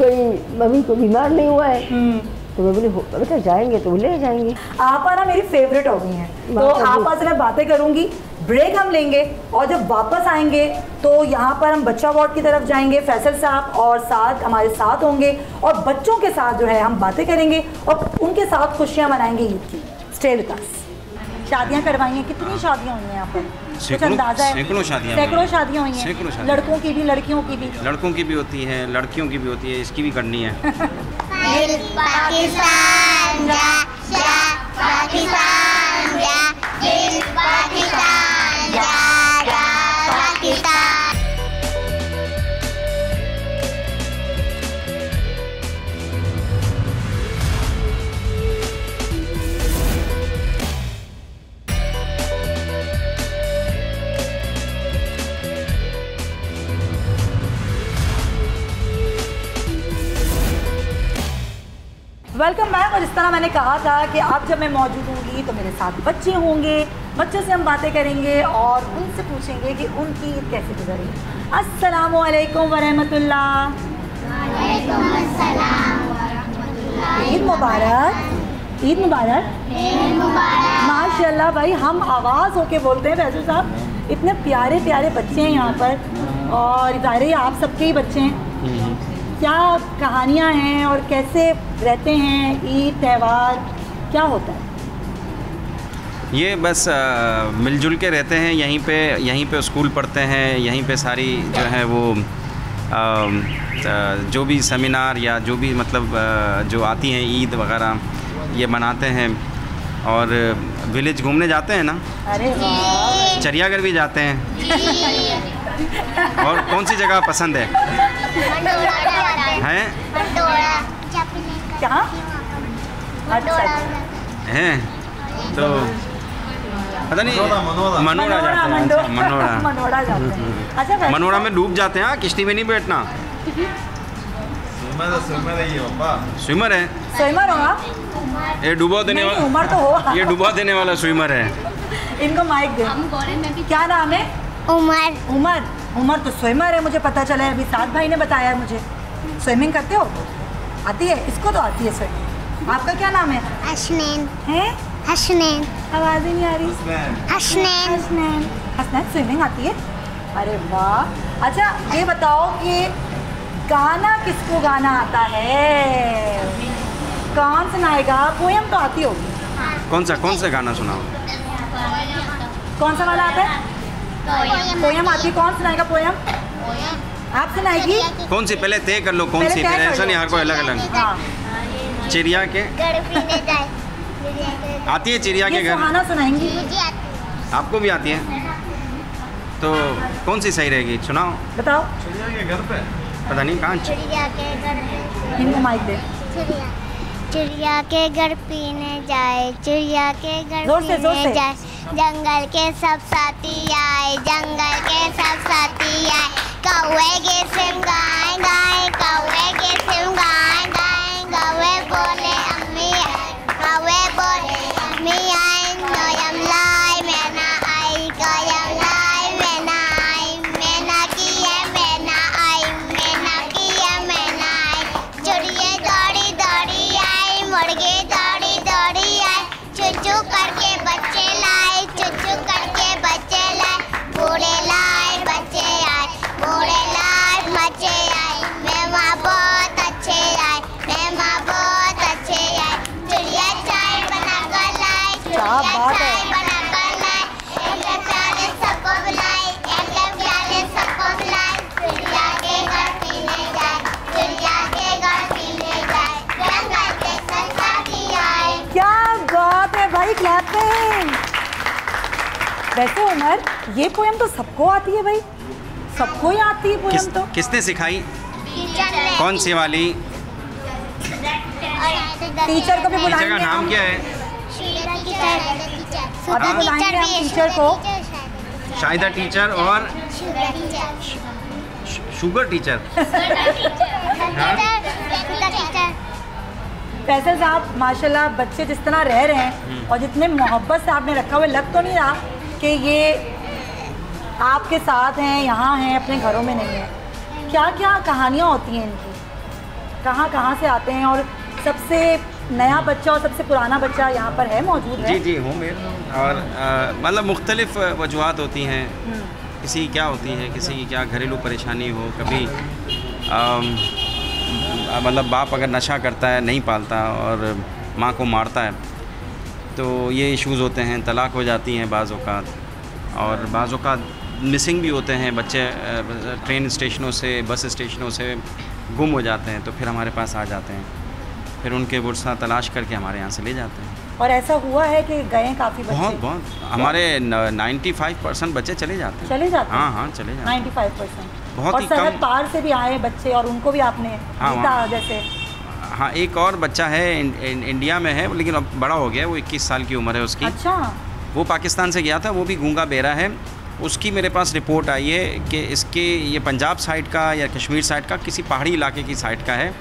कोई मम्मी को बीमार नहीं हुआ है। तो मैं बोली बेटा जाएंगे तो ले जाएंगे। आपा ना मेरी फेवरेट हो गई हैं, तो आपा से मैं बातें करूंगी, ब्रेक हम लेंगे, और जब वापस आएंगे तो यहाँ पर हम बच्चा वार्ड की तरफ जाएंगे, फैसल साहब और साथ हमारे साथ होंगे, और बच्चों के साथ जो है हम बातें करेंगे और उनके साथ खुशियाँ मनाएंगे ईद की। Stay with us. शादियाँ करवाई हैं, कितनी शादियाँ हुई हैं यहाँ पर? कुछ अंदाजा है? सैकड़ों शादियाँ हुई हैं। सैकड़ों शादियाँ, लड़कों की भी लड़कियों की भी। लड़कों की भी होती है, लड़कियों की भी होती है, इसकी भी करनी है। पाकिस्तान जा, पाकिस्तान जा, पाकिस्तान जा, पाकिस्तान। Welcome back. और इस तरह मैंने कहा था कि अब जब मैं मौजूद होंगी तो मेरे साथ बच्चे होंगे, बच्चों से हम बातें करेंगे और उनसे पूछेंगे कि उनकी ईद कैसे गुजरी। अस्सलामु अलैकुम वरहमतुल्लाह। वालेकुम अस्सलाम वरहमतुल्लाह। ईद मुबारक। ईद मुबारक। ईद मुबारक। माशाल्लाह भाई, हम आवाज़ होके बोलते हैं। फैसल साहब, इतने प्यारे प्यारे बच्चे हैं यहाँ पर, और ज़ाहिर है आप सबके ही बच्चे हैं। क्या कहानियाँ हैं और कैसे रहते हैं, ईद त्यौहार क्या होता है? ये बस मिलजुल के रहते हैं, यहीं पे स्कूल पढ़ते हैं, यहीं पे सारी जो है वो जो भी सेमिनार या जो भी मतलब जो आती हैं ईद वगैरह ये मनाते हैं। और विलेज घूमने जाते हैं ना? अरे वाह, चिड़ियाघर भी जाते हैं। और कौन सी जगह पसंद है? हैं? क्या? अच्छा हैं तो पता नहीं, मनोड़ा जाते हैं। अच्छा, मनोड़ा जाते हैं। अच्छा वैसे मनोड़ा में डूब जाते हैं। हाँ, किश्ती में नहीं बैठना। स्विमर है स्विमर हो आप? ये डुबा देने नहीं, वाला, उम्र तो हो। ये डुबा देने वाला स्विमर है। इनको माइक दे। क्या नाम है? उमर। उमर। उमर तो स्विमर है, मुझे पता चला है, अभी साद भाई ने बताया है मुझे। स्विमिंग करते हो? आती है? इसको तो आती है स्विमिंग। आपका क्या नाम है? हसनैन। है? हसनैन। आवाज़ ही नहीं आ रही। हसनैन। हसनैन। हसनैन स्विमिंग आती है? अरे वाह। अच्छा ये बताओ कि गाना किसको गाना आता है? कौन सुनाएगा? पोयम तो आती होगी। कौन सा गाना सुनाओ? कौन सा वाला आता है? पोयम आती है। कौन सुनाएगा पोयम? आप सुनाएगी? कौन सी पहले तय कर लो, कौन सी? पहले तय कर ऐसा लो। नहीं, हर कोई अलग अलग। हाँ। चिड़िया के घर पीने जाए। आती है चिड़िया के ये घर? सुहाना सुनाएंगी। मुझे आती आपको भी आती है? तो कौन सी सही रहेगी, सुनाओ। बताओ। चिड़िया के घर पे पता नहीं कहाँ। चिड़िया के घर पे। इनको माइक दे। चिड़िया के घर पीने जाए, चिड़िया के घर जोर से, जोर पीने से। जाए, जंगल के सब साथी आए, जंगल के सब साथी आए, कौवे के सिम गाए गाए, कौवे के सिम गाए गाए, कौवे बोले अम्मी आए, कौवे बोले अम्मी आए, नोयम लाई मैना आई, कोयम लाई मैना आई, मैना की है मैना आई, मैना की है मैना आई, चिड़िया दौड़ी दौड़ी आई, मुर्गे दौड़ी दौड़ी आई, चुचू करके बच्चे लाए, चुचू करके बच्चे लाए, बूढ़े लाए बच्चे आए, बूढ़े लाए बच्चे आए, मेहमा बहुत अच्छे आए, मेहमा बहुत अच्छे आए, चिड़िया चाय बना कर लाए, क्या बात है। चाय बना कर लाए, एक प्याले सबको बुलाए, एक प्याले सबको बुलाए, चिड़िया के घर पीने जाए, चिड़िया के घर पीने जाए, जंगल के सब साथी आए। क्या बात है भाई, क्लैपिंग। वैसे उमर, ये पोयम तो सबको आती है भाई, सबको ही आती है पोयम तो। किसने सिखाई? टीचर ने। कौन सी वाली? टीचर को भी टीचर का बुलाएंगे नाम हम। क्या है? अभी बुलाएंगे हम टीचर को। शाहिदा टीचर और शुगर टीचर। फैसल साहब माशाल्लाह, बच्चे जिस तरह रह रहे हैं और जितने मोहब्बत से आपने रखा हुआ, लग तो नहीं रहा कि ये आपके साथ हैं, यहाँ हैं, अपने घरों में नहीं है। क्या क्या कहानियाँ होती हैं इनकी, कहाँ कहाँ से आते हैं? और सबसे नया बच्चा और सबसे पुराना बच्चा यहाँ पर है, मौजूद है? जी हूँ मेरे। और मतलब मुख्तलिफ वजूहात होती हैं, किसी की क्या होती है, किसी की क्या घरेलू परेशानी हो, कभी मतलब बाप अगर नशा करता है, नहीं पालता और माँ को मारता है, तो ये इश्यूज़ होते हैं। तलाक हो जाती हैं बाज़ औक़ात, और बाज़ औक़ात मिसिंग भी होते हैं बच्चे, ट्रेन स्टेशनों से, बस स्टेशनों से गुम हो जाते हैं, तो फिर हमारे पास आ जाते हैं, फिर उनके वर्षा तलाश करके हमारे यहाँ से ले जाते हैं। और ऐसा हुआ है कि गए काफ़ी बच्चे? बहुत हमारे 95% बच्चे चले जाते हैं। चले जाते हैं? हाँ चले जाते हैं। 95%। बहुत और ही सरहद कम। पार से भी आए बच्चे और उनको भी आपने हाँ, जीता वहाँ। जैसे? हाँ, एक और बच्चा है इंडिया में है, लेकिन अब बड़ा हो गया है, वो 21 साल की उम्र है उसकी। अच्छा। वो पाकिस्तान से गया था, वो भी गूंगा बेरा है। उसकी मेरे पास रिपोर्ट आई है कि इसके ये पंजाब साइड का या कश्मीर साइड का किसी पहाड़ी इलाके की साइड का है,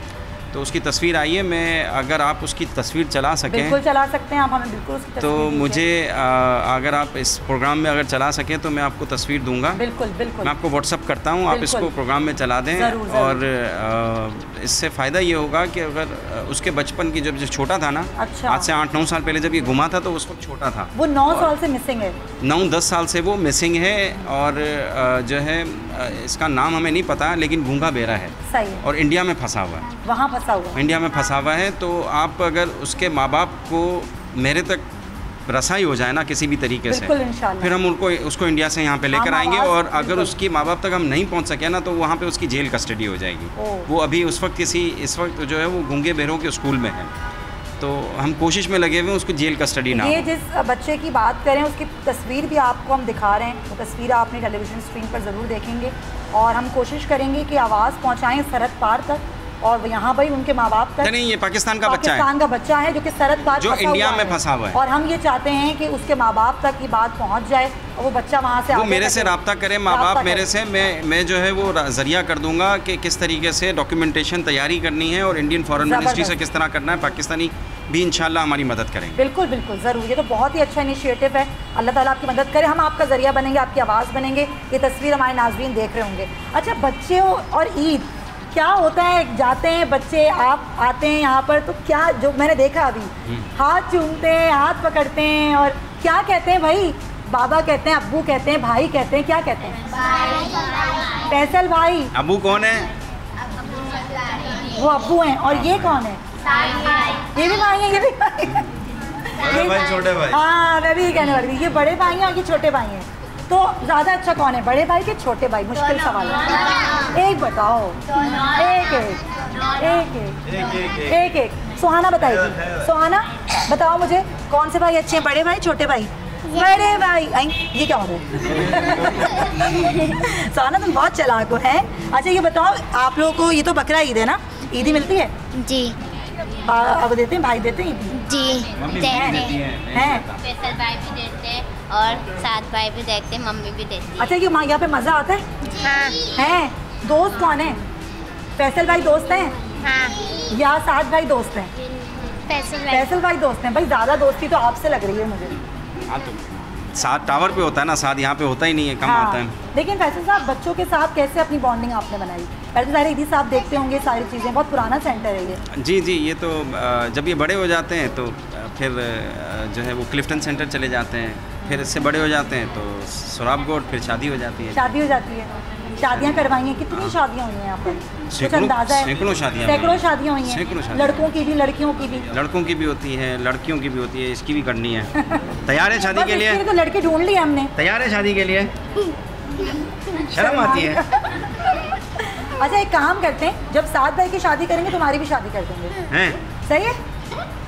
तो उसकी तस्वीर आई है। मैं अगर आप उसकी तस्वीर चला सकें बिल्कुल चला सकते हैं आप, हमें बिल्कुल उसकी तो तस्वीर मुझे अगर आप इस प्रोग्राम में अगर चला सकें तो मैं आपको तस्वीर दूंगा। बिल्कुल बिल्कुल मैं आपको व्हाट्सअप करता हूँ, आप बिल्कुल। इसको प्रोग्राम में चला दें। ज़रूर, ज़रूर। और इससे फ़ायदा ये होगा कि अगर उसके बचपन की जब छोटा था ना, अच्छा। आज से 8-9 साल पहले जब ये घुमा था तो उस वक्त छोटा था, वो 9 साल से मिसिंग है। 9-10 साल से वो मिसिंग है और जो है इसका नाम हमें नहीं पता, लेकिन गूंगा बेरा है। सही है। और इंडिया में फंसा हुआ है, वहाँ फंसा हुआ है। इंडिया में फंसा हुआ है। तो आप अगर उसके माँ बाप को मेरे तक रसाई हो जाए ना किसी भी तरीके से, बिल्कुल इंशाल्लाह। फिर हम उसको इंडिया से यहाँ पे लेकर हम आएंगे। आवाज़ और अगर बिल्कुल। उसकी माँ बाप तक हम नहीं पहुँच सके ना तो वहाँ पे उसकी जेल कस्टडी हो जाएगी। ओह। वो अभी इस वक्त जो है वो गूंगे बहरों के स्कूल में है, तो हम कोशिश में लगे हुए हैं उसको जेल कस्टडी ना ये हो। जिस बच्चे की बात करें उसकी तस्वीर भी आपको हम दिखा रहे हैं, वो तस्वीर आप अपनी टेलीविज़न स्क्रीन पर ज़रूर देखेंगे और हम कोशिश करेंगे कि आवाज़ पहुँचाएँ सरहद पार तक और यहाँ भाई उनके माँ बाप तक। नहीं, ये पाकिस्तान का बच्चा है, पाकिस्तान का बच्चा है जो कि सरहद पार जो फंसा इंडिया हुआ में है। फंसा हुआ है। और हम ये चाहते हैं कि उसके माँ बाप तक ये बात पहुँच जाए और वो बच्चा वहाँ से वो आगे मेरे तक से रब्ता करे, माँ राब्ता बाप मेरे करे। से, मैं जो है वो ज़रिया कर दूंगा कि किस तरीके से डॉक्यूमेंटेशन तैयारी करनी है और इंडियन फॉरेन मिनिस्ट्री से किस तरह करना है। पाकिस्तानी भी इंशाल्लाह हमारी मदद करेंगे। बिल्कुल बिल्कुल ज़रूर, ये तो बहुत ही अच्छा इनिशिएटिव है। अल्लाह ताला आपकी मदद करे, हम आपका ज़रिया बनेंगे, आपकी आवाज़ बनेंगे। ये तस्वीर हमारे नाज़रीन देख रहे होंगे। अच्छा, बच्चे और ईद क्या होता है? जाते हैं बच्चे, आप आते हैं यहाँ पर तो क्या, जो मैंने देखा अभी, हाथ चूमते हैं, हाथ पकड़ते हैं और क्या कहते हैं भाई? बाबा कहते हैं, अब्बू कहते हैं, भाई कहते हैं, क्या कहते हैं? फैसल भाई। अबू कौन है? वो अब्बू हैं। और ये कौन है? ये भी भाई हैं, ये भी भाई हैं। बड़े भाई, छोटे भाई। हाँ, मैं भी ये कहने वाली थी, ये बड़े भाई हैं और ये छोटे भाई हैं। तो ज़्यादा अच्छा कौन है, बड़े भाई के छोटे भाई? मुश्किल सवाल है, एक बताओ। एक सुहाना बताएगी। सुहाना बताओ मुझे, कौन से भाई अच्छे हैं, बड़े भाई छोटे भाई? बड़े भाई। ये क्या हो रहा है? सुहाना तुम बहुत चालाक हो हैं। अच्छा ये बताओ, आप लोगों को, ये तो बकरा ईद है ना, ईदी मिलती है? जी अब देते हैं, भाई देते हैं ईदी? जी देते हैं। फैसल भाई भी देते हैं और साथ भाई भी देते हैं, मम्मी भी देती है। अच्छा, ये यहाँ पे मज़ा आता है? हाँ हैं। दोस्त कौन है? फैसल भाई दोस्त हैं हाँ या साथ भाई दोस्त हैं? फैसल भाई दोस्त हैं। भाई ज़्यादा दोस्ती तो आपसे लग रही है मुझे। हाँ, तो साथ टावर पे होता है ना, साथ यहाँ पे होता ही नहीं है, कम होता है। लेकिन फैसल साहब, बच्चों के साथ कैसे अपनी बॉन्डिंग आपने बनाई? पहले सारे ईदी साहब देखते होंगे सारी चीज़ें, बहुत पुराना सेंटर है ये। जी जी, ये तो जब ये बड़े हो जाते हैं तो फिर जो है वो क्लिफ्टन सेंटर चले जाते हैं, फिर इससे बड़े हो जाते हैं तो सोराब गोड, फिर शादी हो जाती है। शादी हो जाती है, शादियाँ करवाई हैं। कितनी शादियाँ हुई हैं यहाँ पर? कुछ अंदाजा है? सैकड़ों शादियाँ सैकड़ों शादियाँ हुई हैं। सैकड़ों शादियाँ। लड़कों की भी, लड़कियों की भी। लड़कों की भी होती है, लड़कियों की भी होती है, इसकी भी करनी है। तैयार है शादी बस के लिए? इसके लिए तो लड़की ढूंढ ली हमने। तैयार है शादी के लिए? शर्म आती है। अच्छा, एक काम करते हैं, जब सात भाई की शादी करेंगे तुम्हारी भी शादी कर देंगे। हैं? सही है?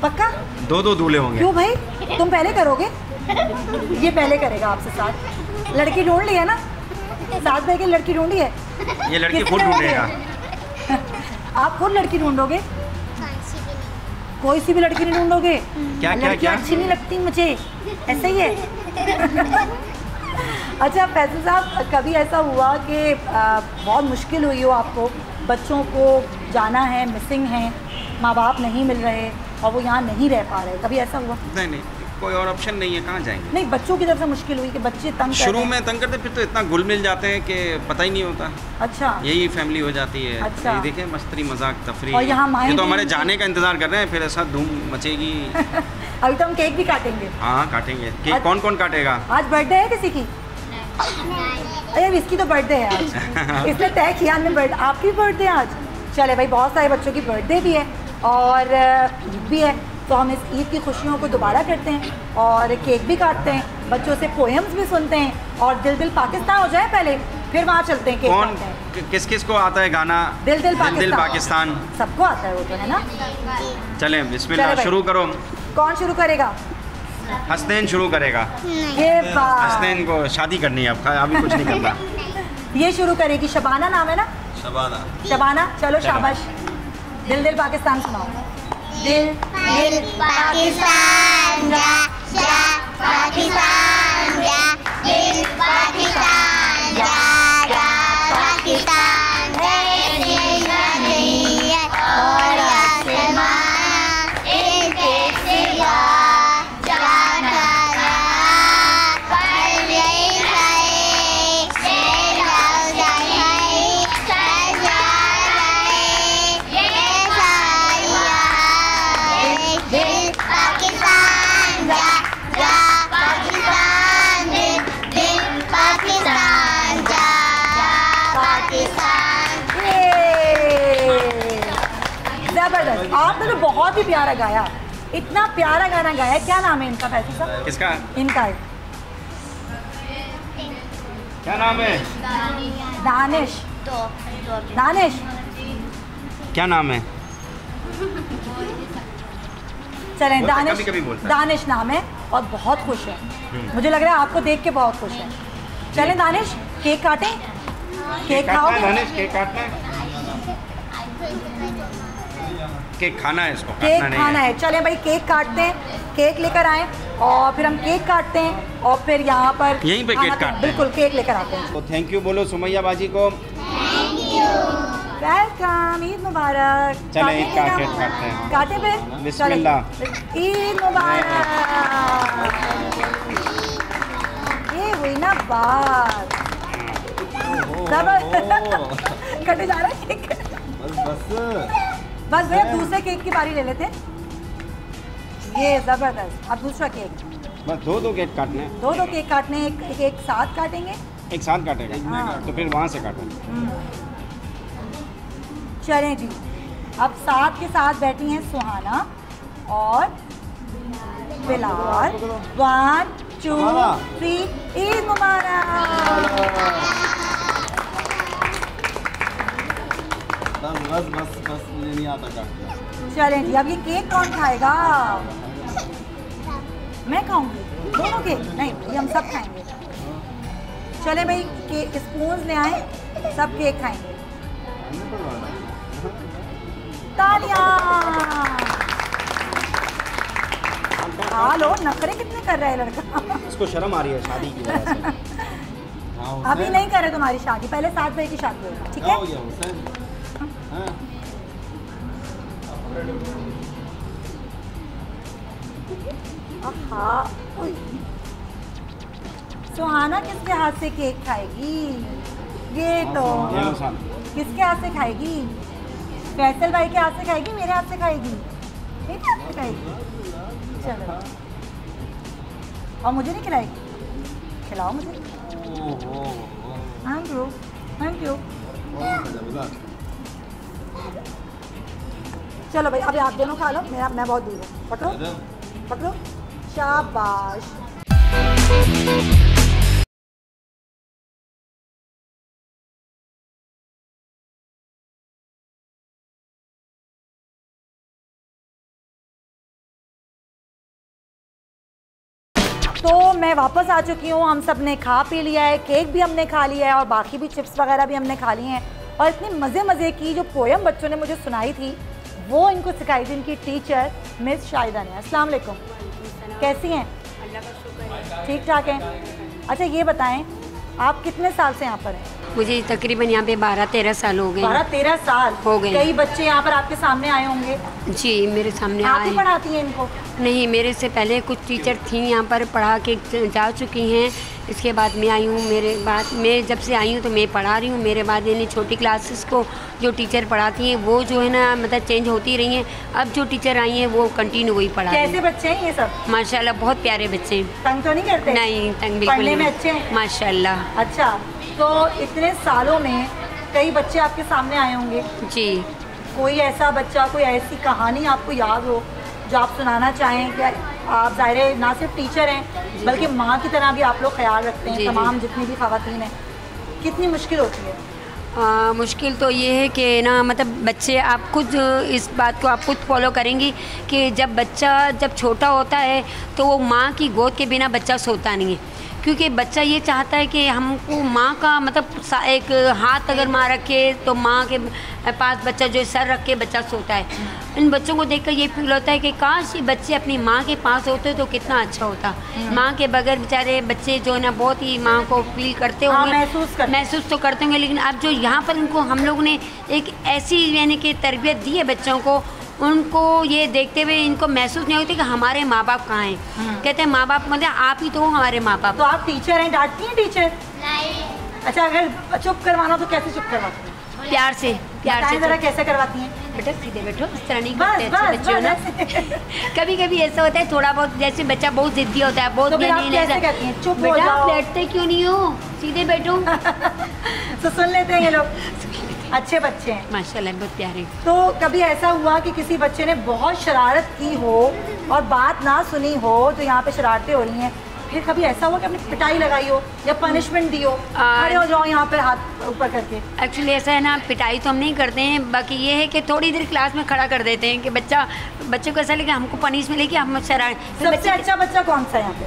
पक्का? दो दूल्हे होंगे। क्यों भाई, तुम पहले करोगे? ये पहले करेगा आपसे साथ। लड़की ढूंढ ली है ना? सात भाई की लड़की ढूंढी है? ये लड़की किसने खुद ढूंढी ढूंढेगा। है? आप खुद लड़की ढूंढोगे? कोई सी भी लड़की नहीं ढूंढोगे? क्या लड़कियाँ अच्छी नहीं लगती मुझे, ऐसा ही है? अच्छा फैसल साहब, कभी ऐसा हुआ कि बहुत मुश्किल हुई हो आपको, बच्चों को जाना है, मिसिंग है, माँ बाप नहीं मिल रहे और वो यहाँ नहीं रह पा रहे, कभी ऐसा हुआ? नहीं, कोई और ऑप्शन नहीं है, कहाँ जाएंगे? नहीं, बच्चों की तरफ से मुश्किल हुई कि बच्चे तंग कर शुरू रहे हैं। में तंग करते, फिर तो इतना घुल मिल जाते हैं कि पता ही नहीं होता। अच्छा, यही फैमिली हो जाती है। अच्छा। ये देखें, मस्ती मजाक तफरी। और यहाँ माएँ ये तो भी- हमारे जाने का इंतजार कर रहे हैं, फिर ऐसा धूम मचेगी। अभी तो हम केक भी काटेंगे। हाँ, काटेंगे केक। कौन कौन काटेगा? आज बर्थडे है किसी की? अरे इसकी तो बर्थडे है आज। इसने तय किया हमने बर्थडे, आपकी बर्थडे आज। चले भाई, बहुत सारे बच्चों की बर्थडे भी है और ईद भी है, तो हम इस ईद की खुशियों को दोबारा करते हैं और केक भी काटते हैं, बच्चों से पोएम्स भी सुनते हैं और दिल दिल पाकिस्तान हो जाए पहले, फिर वहाँ चलते हैं केक कौन काटते हैं। किस किस को आता है गाना दिल दिल पाकिस्तान? सबको आता है वो तो, है ना? चलें, बिस्मिल्लाह, चले भाई। शुरू करो। कौन शुरू करेगा? हसनैन शुरू करेगा। ये बात, हसनैन को शादी करनी है, अब अभी कुछ नहीं करना। ये शुरू करेगी। शबाना नाम है ना? शबाना। शबाना, चलो शाबाश। दिल दिल पाकिस्तान सुनाओ। दिल दिल पाकिस्तान जा पाकिस्तान जा, दिल पाकिस्तान जा पाकिस्तान, तेरी नदी है और आसमां इनके सिवा जाना पर नहीं है, से जाए सजा रहे, ये जबरदस्त, आपने तो बहुत ही प्यारा गाया, इतना प्यारा गाना गाया। क्या नाम है इनका फैसल साहब? किसका? इनका क्या नाम है? दानिश। दानिश क्या नाम है? चलें, वो दानिश, कभी-कभी बोलता है। दानिश नाम है और बहुत खुश है। मुझे लग रहा है आपको देख के बहुत खुश है। चलें दानिश, केक काटें। केक खाओगे? दानिश केक काटना है? केक खाना है इसको, केक काटना नहीं खाना है। है। चलें भाई, केक काटते हैं, केक लेकर आए और फिर हम केक काटते हैं और फिर यहाँ पर यहीं पे केक खाना- काटते हैं। बिल्कुल, केक लेकर आते हैं। तो थैंक यू बोलो सुमैया बाजी को। वेलकम, ईद मुबारक। चलें, ईद का काटेंगे केक ना? काटते हैं। काटे फिर? बिस्मिल्लाह। चलें। ईद मुबारक। ये हुई ना बात। कटे जा रहा है केक। बस भैया, दूसरे केक की बारी ले लेते हैं। ये जबरदस्त। अब दूसरा केक, बस दो केक काटने हैं। दो केक काटने, एक साथ काटेंगे। एक साथ काटेगा हाँ। तो फिर वहाँ से काटो। चलें जी, अब साथ के साथ बैठी हैं सुहाना और बिलाल। 1 2 3, ईद मुबारक। बस मुझे नहीं आता काटना। चलें जी, अब ये केक कौन खाएगा? मैं खाऊंगी दोनों केक? नहीं, ये हम सब खाएंगे। चलें भाई, केक स्पून ले आए, सब केक खाएंगे। तालियां। खा लो, नखरे कितने कर रहा है लड़का। इसको शर्म आ रही है शादी की वजह से। अभी नहीं करे तुम्हारी शादी, पहले 7 बजे की शादी होगी, ठीक है? उई। सुहाना किसके हाथ से केक खाएगी? ये तो ये लो साहब। किसके हाथ से खाएगी? फैसल भाई के हाथ से खाएगी, मेरे हाथ से खाएगी, मेरे हाथ से खाएगी। चलो, और मुझे नहीं खिलाएगी? खिलाओ मुझे। Thank you, thank you. चलो भाई, अभी आप दोनों खा लो, मैं बहुत दूर हूँ। पकड़ो पकड़ो, शाबाश। तो मैं वापस आ चुकी हूँ, हम सब ने खा पी लिया है, केक भी हमने खा लिया है और बाकी भी चिप्स वगैरह भी हमने खा लिए हैं। और इतनी मज़े की जो पोयम बच्चों ने मुझे सुनाई थी वो इनको सिखाई थी इनकी टीचर मिस शाहिदा ने। अस्सलाम वालेकुम, कैसी हैं? ठीक ठाक हैं। अच्छा ये बताएं, आप कितने साल से यहाँ पर हैं? मुझे तकरीबन यहाँ पे 12-13 साल हो गए। 12-13 साल हो गए। कई बच्चे यहाँ पर आपके सामने आए होंगे। जी, मेरे सामने आप ही आए। पढ़ाती हैं इनको? नहीं, मेरे से पहले कुछ टीचर थी यहाँ पर, पढ़ा के जा चुकी हैं। इसके बाद मैं आई हूँ, मेरे बाद मैं जब से आई हूँ तो मैं पढ़ा रही हूँ। मेरे बाद यानी छोटी क्लासेस को जो टीचर पढ़ाती हैं वो जो है ना मतलब चेंज होती रही हैं। अब जो टीचर आई हैं वो कंटिन्यू वही पढ़ा रही हैं। कैसे बच्चे हैं ये सब? माशाल्लाह बहुत प्यारे बच्चे हैं। तंग तो नहीं करते? नहीं, तंग बिल्कुल पढ़ने में नहीं। अच्छे हैं? माशाल्लाह। अच्छा, तो इतने सालों में कई बच्चे आपके सामने आए होंगे। जी। कोई ऐसा बच्चा, कोई ऐसी कहानी आपको याद हो जो आप सुनाना चाहें? कि आप ज़ाहिर ना सिर्फ टीचर हैं बल्कि माँ की तरह भी आप लोग ख्याल रखते हैं जी, तमाम जितनी भी ख़वातीन हैं। कितनी मुश्किल होती है? मुश्किल तो ये है कि ना मतलब बच्चे, आप खुद इस बात को आप खुद फॉलो करेंगी कि जब बच्चा जब छोटा होता है तो वो माँ की गोद के बिना बच्चा सोता नहीं है। क्योंकि बच्चा ये चाहता है कि हमको माँ का मतलब एक हाथ अगर माँ रखे तो माँ के पास बच्चा जो सर रख के बच्चा सोता है। इन बच्चों को देखकर ये फील होता है कि काश ये बच्चे अपनी माँ के पास होते तो कितना अच्छा होता। माँ के बगैर बेचारे बच्चे जो है ना बहुत ही माँ को फील करते होंगे, महसूस तो करते होंगे। लेकिन अब जो यहाँ पर इनको हम लोग ने एक ऐसी यानी कि तरबियत दी है बच्चों को, उनको ये देखते हुए इनको महसूस नहीं होती कि हमारे माँ बाप कहाँ हैं। कहते हैं माँ बाप मतलब आप ही तो हो हमारे माँ बाप। तो आप टीचर हैं, डांटती हैं टीचर? नहीं। अच्छा, अगर चुप करवाना तो कैसे चुप करवाती हैं? प्यार से ज़रा कैसे करवाती हैं? बेटा सीधे बैठो, इस तरह नहीं बस करते अच्छे बच्चे हो ना। कभी कभी ऐसा होता है थोड़ा बहुत, जैसे बच्चा बहुत जिद्दी होता है, बहुत तो फिर आप कैसे कहती हैं? चुप हो जाओ। बैठते क्यों नहीं हो, सीधे बैठो। तो सुन लेते हैं ये लोग। अच्छे बच्चे हैं माशाल्लाह, बहुत प्यारे। तो कभी ऐसा हुआ कि किसी बच्चे ने बहुत शरारत की हो और बात ना सुनी हो, जो यहाँ पे शरारतें हो रही हैं, फिर कभी ऐसा हुआ कि आपने पिटाई लगाई हो या पनिशमेंट दी हो, खड़े हो जाओ यहाँ पे हाथ ऊपर करके? एक्चुअली ऐसा है ना, पिटाई तो हम नहीं करते हैं, बाकी ये है कि थोड़ी देर क्लास में खड़ा कर देते हैं कि बच्चे को ऐसा लगे हमको पनिश मिले कि हम शरारत। सबसे अच्छा बच्चा कौन सा है यहाँ पे?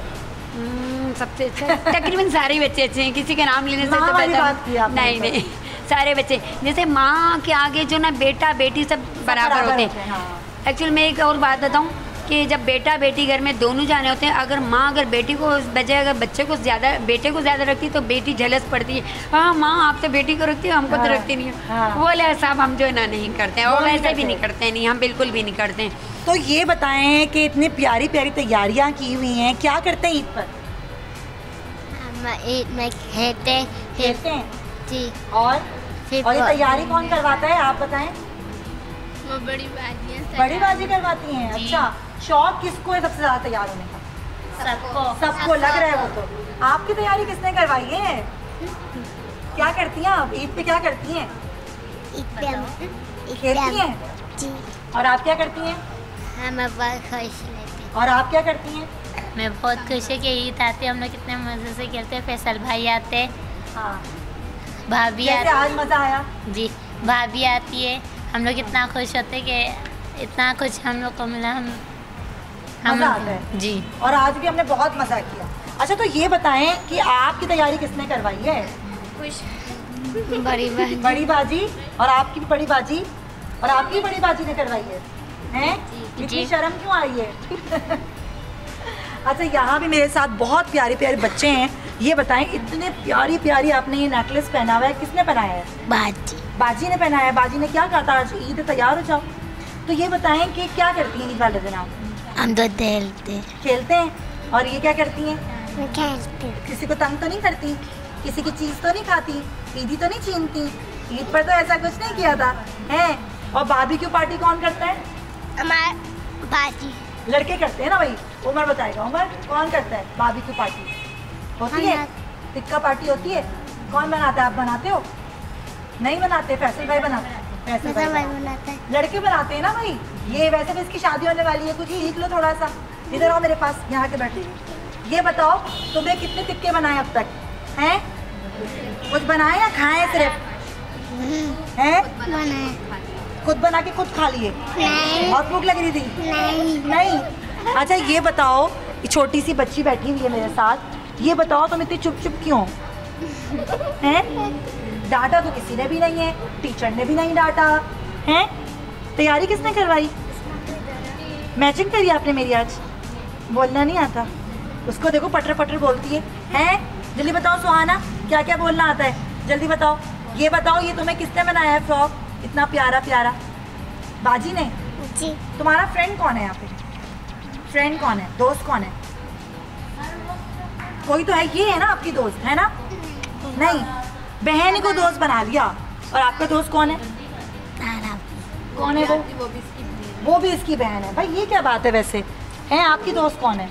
सबसे अच्छा तकरीबन सारे बच्चे अच्छे हैं, किसी का नाम लेने से माँ तो वाली बात की बेहतर आपने नहीं नहीं, सारे बच्चे जैसे माँ के आगे जो ना बेटा बेटी सब बराबर होते हैं। हाँ। एक्चुअली मैं एक और बात बताऊँ कि जब बेटा बेटी घर में दोनों जाने होते हैं, अगर माँ अगर बेटी को बजाय अगर बच्चे को ज़्यादा बेटे को ज़्यादा रखती है तो बेटी झलस पड़ती है, हाँ माँ आप तो बेटी को रखती है, हमको तो रखती नहीं है। वो वाला हिसाब हम जो है ना नहीं करते हैं, और वैसे भी नहीं करते हैं, नहीं हम बिल्कुल भी नहीं करते हैं। तो ये बताएं कि इतनी प्यारी प्यारी तैयारियाँ की हुई हैं, क्या करते हैं ईद पर? हम ईद में खेलते हैं जी। और ये तैयारी कौन करवाता है आप बताएं? वो बड़ी बाजी करवाती हैं। अच्छा, शौक किसको है सबसे ज़्यादा तैयार होने का? सबको लग रहा है वो। तो आपकी तैयारी किसने करवाई है? क्या करती हैं आप ईद पे, क्या करती हैं? खेलती हैं जी। और आप क्या करती हैं? हम बहुत खुश रहते। और आप क्या करती हैं? मैं बहुत खुश है कि ईद आती है, हम लोग कितने मज़े से खेलते हैं। फैसल भाई आते हैं, हाँ, भाभी जैसे आज आती मज़ा आया जी, भाभी आती है, हम लोग इतना खुश होते हैं कि इतना कुछ हम लोग को मिला। मज़ा आता है जी। और आज भी हमने बहुत मज़ा किया। अच्छा, तो ये बताएं कि आपकी तैयारी किसने करवाई है? बड़ी बाजी। और आपकी भी बड़ी बाजी? और आपकी बड़ी बाजी ने करवाई है? हैं? इतनी शर्म क्यों आई है? अच्छा, यहाँ भी मेरे साथ बहुत प्यारे प्यारे बच्चे हैं। ये बताएं, इतने प्यारी प्यारी आपने ये नेकलेस पहना हुआ है, किसने पहनाया है? बाजी ने पहनाया है। बाजी ने क्या कहा था, आज ईद तैयार हो जाओ। तो ये बताएं कि क्या करती हैं ईद वाले दिन आप? हम तो खेलते हैं। और ये क्या करती हैं? खेलते। किसी को तंग तो नहीं करती, किसी की चीज़ तो नहीं खाती, ईदी तो नहीं छीनती? ईद पर तो ऐसा कुछ नहीं किया था, हैं? और बारबेक्यू पार्टी कौन करता है? हमारे बाजी लड़के करते हैं ना भाई। उमर बताएगा, उमर कौन करता है बारबेक्यू पार्टी? होती है, टिक्का पार्टी होती है। कौन बनाता है? आप बनाते हो? नहीं बनाते, फैसल भाई बनाते हैं। फैसल भाई बनाता है, लड़के बनाते हैं ना भाई। ये वैसे भी इसकी शादी होने वाली है, कुछ ही सीख लो थोड़ा सा। इधर आओ मेरे पास, यहाँ के बैठे। ये बताओ, तुमने कितने टिक्के बनाए अब तक? हैं? कुछ बनाए या खाए सिर्फ? हैं? खुद बना के खुद खा लिए? बहुत भूख लग रही थी? नहीं। अच्छा, ये बताओ, छोटी सी बच्ची बैठी हुई है मेरे साथ, ये बताओ तुम इतनी चुप चुप क्यों हैं? डांटा तो किसी ने भी नहीं है, टीचर ने भी नहीं डांटा हैं। तैयारी किसने करवाई? मैचिंग करी आपने मेरी आज? बोलना नहीं आता उसको, देखो पटर पटर बोलती है। हैं? जल्दी बताओ सुहाना, क्या क्या बोलना आता है? जल्दी बताओ। ये बताओ, ये तुम्हें किसने बनाया है फ्रॉक इतना प्यारा प्यारा? बाजी ने जी। तुम्हारा फ्रेंड कौन है यहाँ पे? फ्रेंड कौन है? दोस्त कौन है? कोई तो है। ये है ना आपकी दोस्त, है ना? नहीं, बहन को दोस्त बना लिया। और आपका दोस्त कौन है? कौन है वो? वो भी इसकी बहन है। भाई ये क्या बात है वैसे? हैं? आपकी दोस्त कौन है?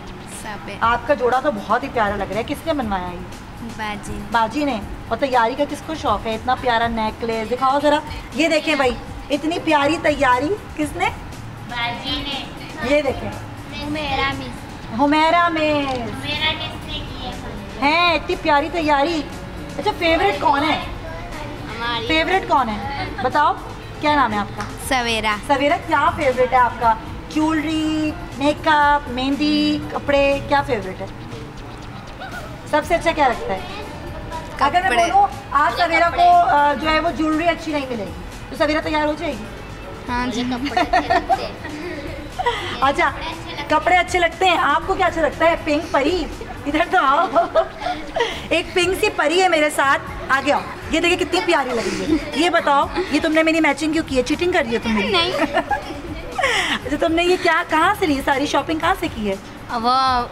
आपका जोड़ा तो बहुत ही प्यारा लग रहा है। किसने बनवाया ये? बाजी ने। और तैयारी का किसको शौक है? इतना प्यारा नेकलेस दिखाओ जरा। ये देखें भाई, इतनी प्यारी तैयारी किसने? बाजी ने। ये देखें, हुमैरा में है। इतनी प्यारी तैयारी। अच्छा, फेवरेट कौन है? फेवरेट कौन है बताओ? क्या नाम है आपका? सवेरा। सवेरा, क्या फेवरेट है आपका? ज्वेलरी, मेकअप, मेहंदी, कपड़े, क्या फेवरेट है? सबसे अच्छा क्या लगता है? अगर मैं बोलूँ आज सवेरा को जो है वो ज्वेलरी अच्छी नहीं मिलेगी तो सवेरा तैयार हो जाएगी? हाँ जी। अच्छा, कपड़े अच्छे लगते हैं। आपको क्या अच्छा लगता है? पिंक परी, इधर तो आओ। एक पिंक सी परी है मेरे साथ, आगे आओ। ये देखिए कितनी प्यारी लग रही है। ये बताओ, ये तुमने मेरी मैचिंग क्यों की है? चीटिंग कर रही है तुमने? नहीं। अच्छा, तुमने ये क्या, कहाँ से ली? सारी शॉपिंग कहाँ से की है? वो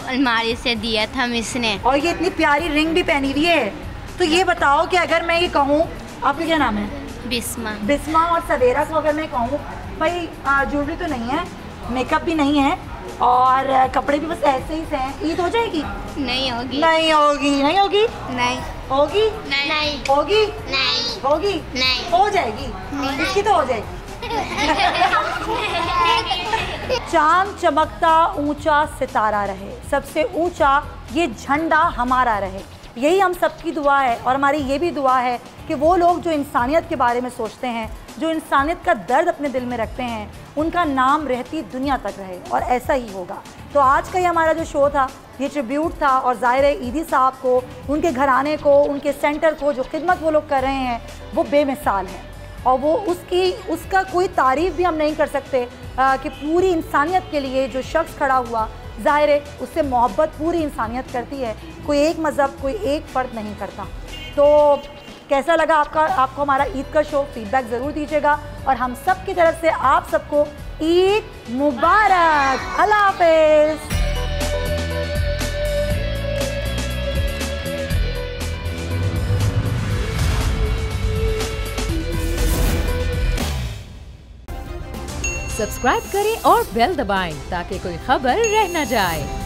अलमारी से दिया था मिस ने। और ये इतनी प्यारी रिंग भी पहनी हुई है। तो ये बताओ कि अगर मैं ये कहूँ, आपका क्या नाम है? बिस्मा। और सवेरा को अगर मैं कहूँ भाई ज्वेलरी तो नहीं है, मेकअप भी नहीं है, और कपड़े भी बस ऐसे ही से हैं। ईद हो जाएगी? नहीं होगी। नहीं होगी। नहीं होगी? नहीं होगी? नहीं होगी? नहीं होगी? नहीं हो जाएगी। इसकी तो हो जाएगी। चांद चमकता ऊंचा सितारा रहे, सबसे ऊंचा ये झंडा हमारा रहे। यही हम सबकी दुआ है और हमारी ये भी दुआ है कि वो लोग जो इंसानियत के बारे में सोचते हैं, जो इंसानियत का दर्द अपने दिल में रखते हैं, उनका नाम रहती दुनिया तक रहे और ऐसा ही होगा। तो आज का ये हमारा जो शो था, ये ट्रिब्यूट था और ज़ाहिर है ईदी साहब को, उनके घराने को, उनके सेंटर को जो खिदमत वो लोग कर रहे हैं वो बेमिसाल है और वो उसका कोई तारीफ़ भी हम नहीं कर सकते कि पूरी इंसानियत के लिए जो शख्स खड़ा हुआ, ज़ाहिर है उससे मोहब्बत पूरी इंसानियत करती है, कोई एक मज़हब, कोई एक फ़र्द नहीं करता। तो कैसा लगा आपको हमारा ईद का शो? फीडबैक ज़रूर दीजिएगा और हम सब की तरफ से आप सबको ईद मुबारक। अल्लाह हाफ़िज़। सब्सक्राइब करें और बेल दबाएं ताकि कोई खबर रह न जाए।